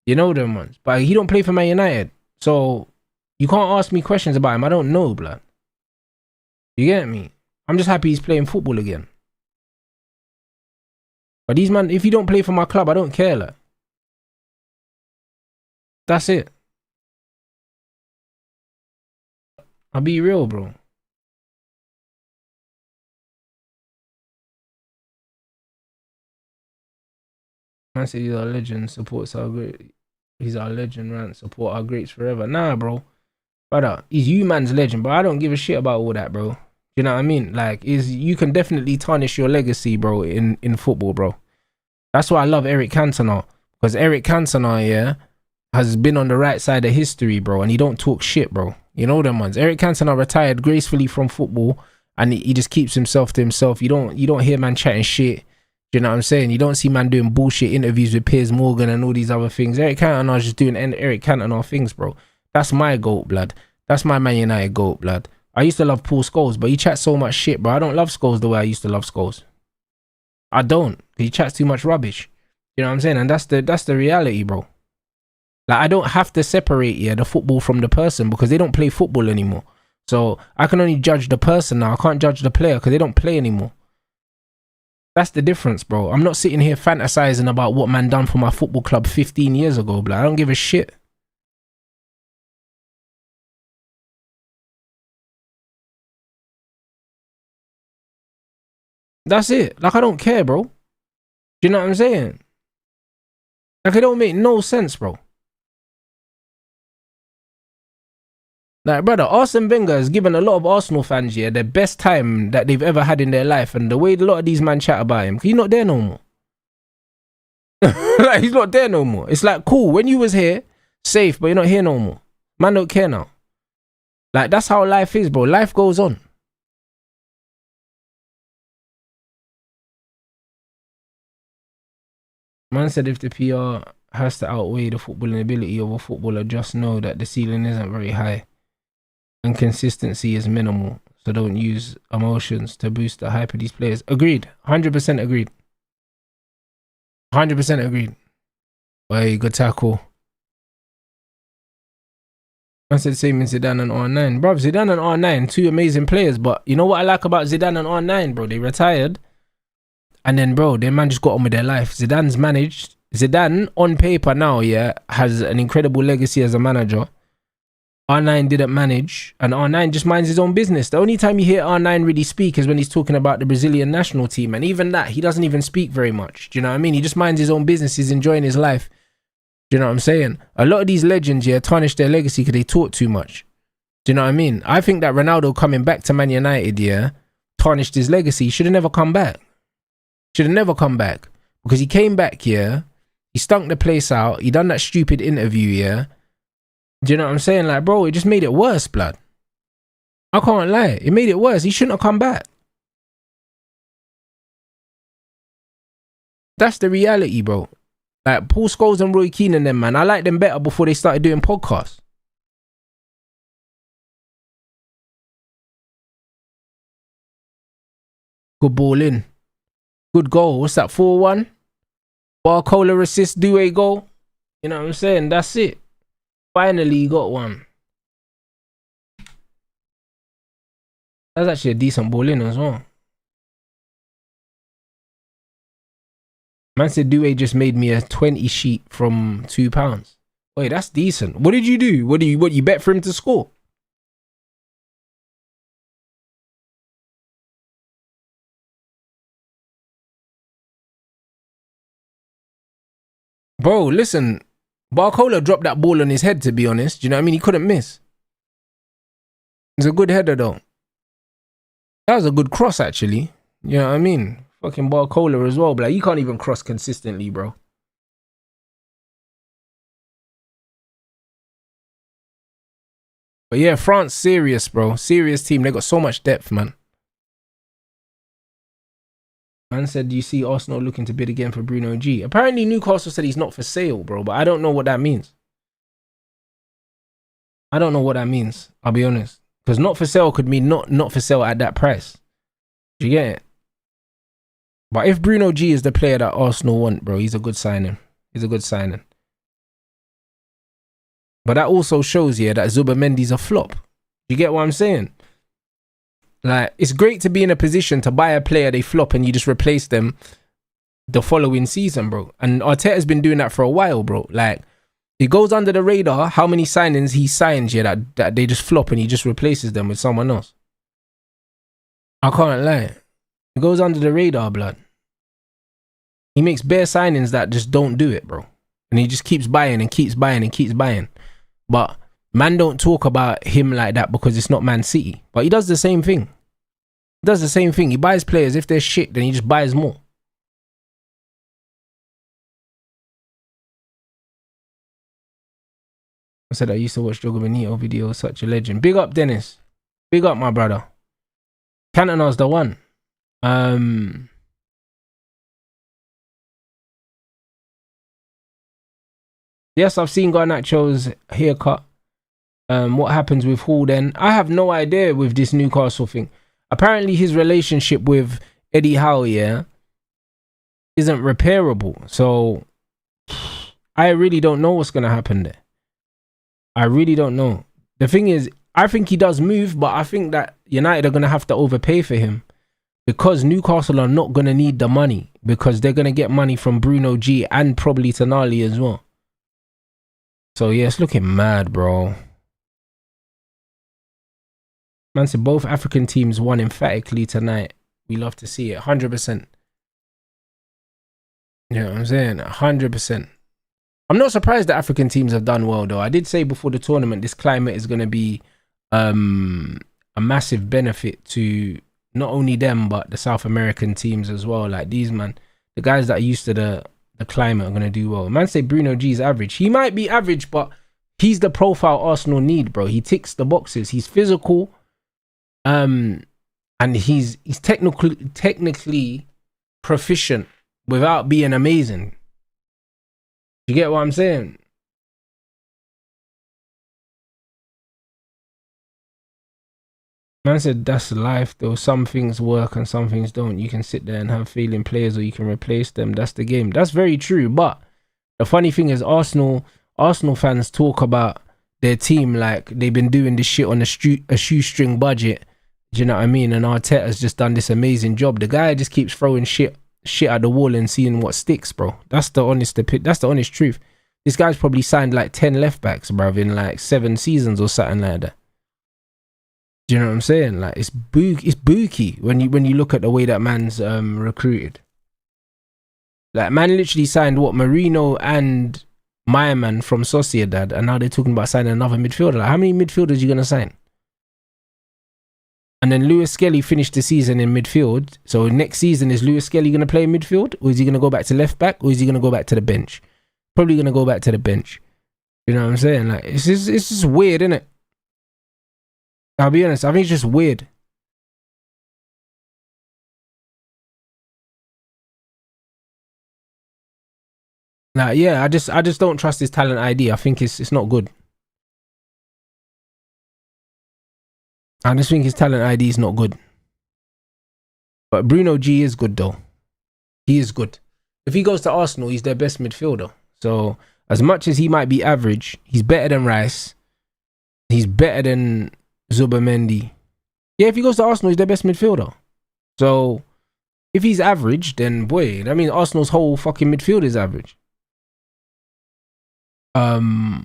You know them ones. But he don't play for Man United. So, you can't ask me questions about him. I don't know, blood. You get me? I'm just happy he's playing football again. But these man, if you don't play for my club, I don't care, like. That's it. I'll be real, bro. Man said he's our legend, supports our great. He's our legend, man. Support our greats forever. Nah, bro. Brother, he's you man's legend, but I don't give a shit about all that, bro. You know what I mean? Like, you can definitely tarnish your legacy, bro, in football, bro. That's why I love Eric Cantona. Because Eric Cantona, yeah, has been on the right side of history, bro, and he don't talk shit, bro. You know them ones. Eric Cantona retired gracefully from football, and he just keeps himself to himself. You don't hear man chatting shit. Do you know what I'm saying? You don't see man doing bullshit interviews with Piers Morgan and all these other things. Eric Cantona's just doing Eric Cantona things, bro. That's my GOAT, blood. That's my Man United GOAT, blood. I used to love Paul Scholes, but he chats so much shit, bro. I don't love Scholes the way I used to love Scholes. I don't. He chats too much rubbish. You know what I'm saying? And that's the reality, bro. Like, I don't have to separate, yeah, the football from the person because they don't play football anymore. So I can only judge the person now. I can't judge the player because they don't play anymore. That's the difference, bro. I'm not sitting here fantasizing about what man done for my football club 15 years ago, bro. I don't give a shit. That's it. Like, I don't care, bro. Do you know what I'm saying? Like, it don't make no sense, bro. Like, brother, Arsene Wenger has given a lot of Arsenal fans, yeah, the best time that they've ever had in their life. And the way a lot of these man chat about him, he's not there no more. Like, he's not there no more. It's like, cool, when you was here, safe, but you're not here no more. Man don't care now. Like, that's how life is, bro. Life goes on. Man said if the PR has to outweigh the footballing ability of a footballer, just know that the ceiling isn't very high and consistency is minimal. So don't use emotions to boost the hype of these players. Agreed. 100% agreed. 100% agreed. Hey, good tackle. I said same in Zidane and R9. Bro, Zidane and R9, two amazing players. But you know what I like about Zidane and R9, bro? They retired. And then, bro, their man just got on with their life. Zidane, on paper now, yeah, has an incredible legacy as a manager. R9 didn't manage, and R9 just minds his own business. The only time you hear R9 really speak is when he's talking about the Brazilian national team. And even that, he doesn't even speak very much. Do you know what I mean? He just minds his own business. He's enjoying his life. Do you know what I'm saying? A lot of these legends, yeah, tarnish their legacy because they talk too much. Do you know what I mean? I think that Ronaldo coming back to Man United, yeah, tarnished his legacy. He should have never come back. Should have never come back. Because he came back here He stunk the place out. He done that stupid interview, yeah. Do you know what I'm saying? Like, bro, it just made it worse, blood. I can't lie. It made it worse. He shouldn't have come back. That's the reality, bro. Like, Paul Scholes and Roy Keane and them, man. I liked them better before they started doing podcasts. Good ball in. Good goal. What's that, 4-1? Barcola assist, Doué goal. You know what I'm saying? That's it. Finally, he got one. That's actually a decent ball in as well. Man said Doué just made me a 20 sheet from £2. Wait, that's decent. What did you do? What you bet for him to score? Bro, listen. Barcola dropped that ball on his head, to be honest. Do you know what I mean? He couldn't miss. It's a good header, though. That was a good cross, actually. You know what I mean? Fucking Barcola as well, but like, you can't even cross consistently, bro. But yeah, France, serious, bro. Serious team. They got so much depth, man. Man said, you see Arsenal looking to bid again for Bruno G. Apparently, Newcastle said he's not for sale, bro. But I don't know what that means. I don't know what that means. I'll be honest. Because not for sale could mean not for sale at that price. Do you get it? But if Bruno G is the player that Arsenal want, bro, he's a good signing. He's a good signing. But that also shows, yeah, that Zubamendi's a flop. You get what I'm saying? Like, it's great to be in a position to buy a player, they flop, and you just replace them the following season, bro. And Arteta's been doing that for a while, bro. Like, it goes under the radar how many signings he signs, yeah, that they just flop and he just replaces them with someone else. I can't lie. It goes under the radar, blood. He makes bare signings that just don't do it, bro. And he just keeps buying and keeps buying and keeps buying. But man don't talk about him like that because it's not Man City. But he does the same thing. He does the same thing. He buys players. If they're shit, then he just buys more. I said I used to watch Jogo Benito videos. Such a legend. Big up, Dennis. Big up, my brother. Cantona's the one. Yes, I've seen Garnacho's haircut. What happens with Hall then? I have no idea with this Newcastle thing. Apparently his relationship with Eddie Howe, yeah, isn't repairable. So I really don't know what's going to happen there. I really don't know. The thing is, I think he does move, but I think that United are going to have to overpay for him because Newcastle are not going to need the money because they're going to get money from Bruno G and probably Tonali as well. So yeah, it's looking mad, bro. Man said both African teams won emphatically tonight. We love to see it. 100%. You know what I'm saying? 100%. I'm not surprised that African teams have done well, though. I did say before the tournament, this climate is going to be a massive benefit to not only them, but the South American teams as well. Like these, man, the guys that are used to the climate are going to do well. Man say Bruno G is average. He might be average, but he's the profile Arsenal need, bro. He ticks the boxes. He's physical. And he's technically proficient without being amazing. You get what I'm saying? Man said that's life though. Some things work and some things don't. You can sit there and have failing players or you can replace them. That's the game. That's very true. But the funny thing is Arsenal fans talk about their team like they've been doing this shit on a shoestring budget. Do you know what I mean? And Arteta's just done this amazing job. The guy just keeps throwing shit at the wall and seeing what sticks, bro. That's the honest truth. This guy's probably signed like 10 left backs, bro, in like 7 seasons or something like that. Do you know what I'm saying? Like it's booky when you look at the way that man's recruited. Like man literally signed what Marino and Maiman from Sociedad, and now they're talking about signing another midfielder. Like how many midfielders are you gonna sign? And then Lewis Skelly finished the season in midfield. So next season, is Lewis Skelly going to play midfield? Or is he going to go back to left back? Or is he going to go back to the bench? Probably gonna go back to the bench. You know what I'm saying? Like it's just weird, isn't it? I'll be honest. I think it's just weird. Like yeah, I just don't trust his talent ID. I think it's not good. I just think his talent ID is not good. But Bruno G is good though. He is good. If he goes to Arsenal, he's their best midfielder. So as much as he might be average, he's better than Rice. He's better than Zubimendi. Yeah, if he goes to Arsenal, he's their best midfielder. So if he's average, then boy, that means Arsenal's whole fucking midfield is average. Yeah,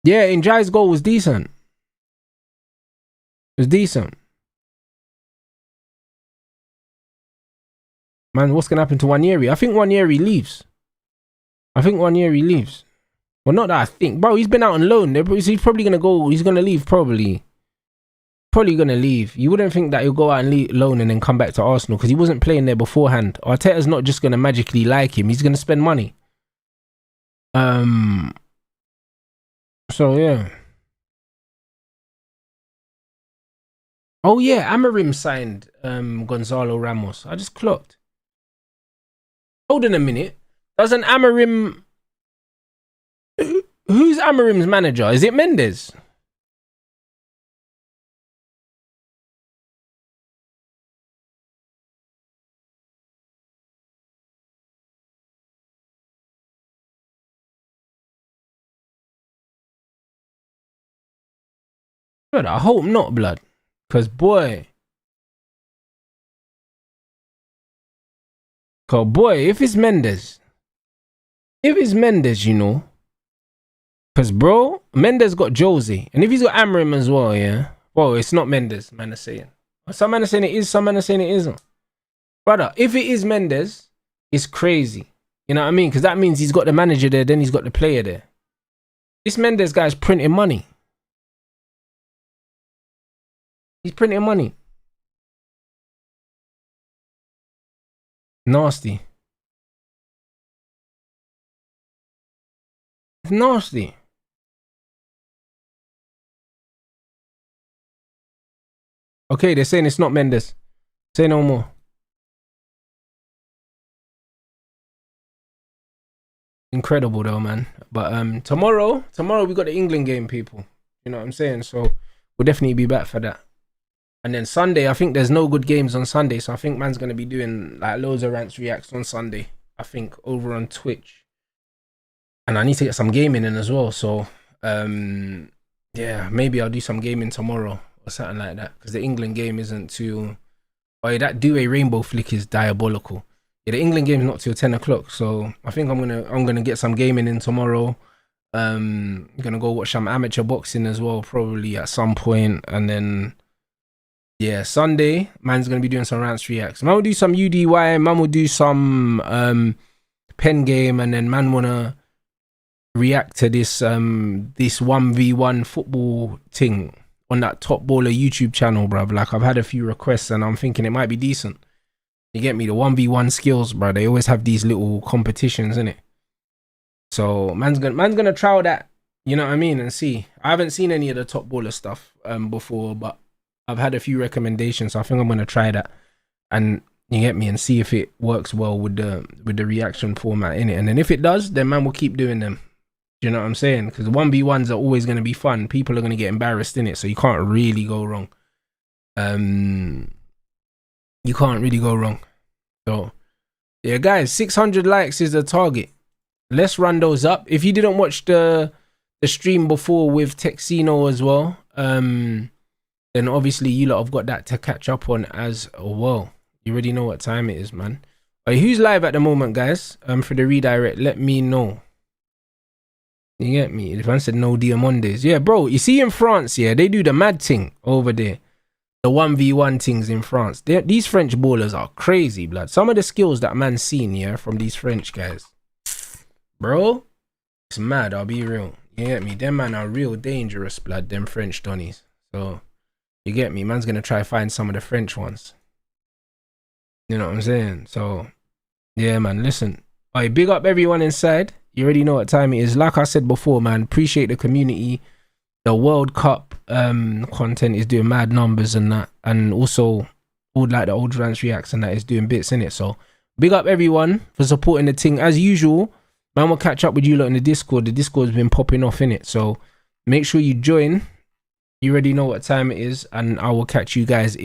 Njai's goal was decent. It was decent. Man, what's gonna happen to Wanyeri? I think Wanyeri leaves. Well, not that I think. Bro, he's been out on loan. He's probably gonna go. He's gonna leave probably. Probably gonna leave. You wouldn't think that he'll go out and loan and then come back to Arsenal because he wasn't playing there beforehand. Arteta's not just gonna magically like him. He's gonna spend money. So yeah. Oh yeah, Amarim signed Gonzalo Ramos. I just clocked. Hold on a minute. Doesn't Amarim... Who's Amarim's manager? Is it Mendes? But I hope not, blood. Because boy... if it's Mendes... you know... Because, bro, Mendes got Josie. And if he's got Amarim as well, yeah? Well, it's not Mendes, man are saying. Some man are saying it is, some man are saying it isn't. Brother, if it is Mendes, it's crazy. You know what I mean? Because that means he's got the manager there, then he's got the player there. This Mendes guy's printing money. He's printing money. Nasty. It's nasty. Okay, they're saying it's not Mendes. Say no more. Incredible though, man. But tomorrow we got the England game, people. You know what I'm saying? So we'll definitely be back for that. And then Sunday, I think there's no good games on Sunday, so I think man's gonna be doing like loads of rants reacts on Sunday. I think over on Twitch. And I need to get some gaming in as well. So yeah, maybe I'll do some gaming tomorrow or something like that. Because the England game isn't too... Oh yeah, that Do a Rainbow flick is diabolical. Yeah, the England game's not till 10 o'clock. So I think I'm gonna get some gaming in tomorrow. I'm gonna go watch some amateur boxing as well, probably at some point. And then yeah, Sunday, man's gonna be doing some rants reacts. Man will do some UDY, man will do some pen game, and then man wanna react to this 1v1 football thing on that Top Baller YouTube channel, bruv. Like I've had a few requests and I'm thinking it might be decent. You get me? The 1v1 skills, bro. They always have these little competitions, innit? So man's gonna trial that, you know what I mean, and see. I haven't seen any of the Top Baller stuff before, but I've had a few recommendations, so I think I'm gonna try that. And you get me, and see if it works well with the reaction format in it. And then if it does, then man will keep doing them. Do you know what I'm saying? Because 1v1s are always going to be fun. People are going to get embarrassed in it, so you can't really go wrong. You can't really go wrong. So, yeah, guys, 600 likes is the target. Let's run those up. If you didn't watch the stream before with Texino as well, then obviously you lot have got that to catch up on as well. You already know what time it is, man. Who's live at the moment, guys? For the redirect, let me know. You get me? If I said no Diamondes. Yeah, bro, you see in France, yeah, they do the mad thing over there. The 1v1 things in France. These French ballers are crazy, blood. Some of the skills that man's seen, yeah, from these French guys. Bro, it's mad, I'll be real. You get me? Them man are real dangerous, blood, them French Donnies. So, you get me? Man's gonna try find some of the French ones. You know what I'm saying? So, yeah, man, listen. Big up everyone inside. You already know what time it is. Like I said before, man, appreciate the community. The World Cup content is doing mad numbers and that, and also all like the old Rants reacts and that is doing bits in it. So big up everyone for supporting the thing. As usual, man, we'll catch up with you lot in the Discord. The Discord's been popping off in it, so make sure you join. You already know what time it is, and I will catch you guys in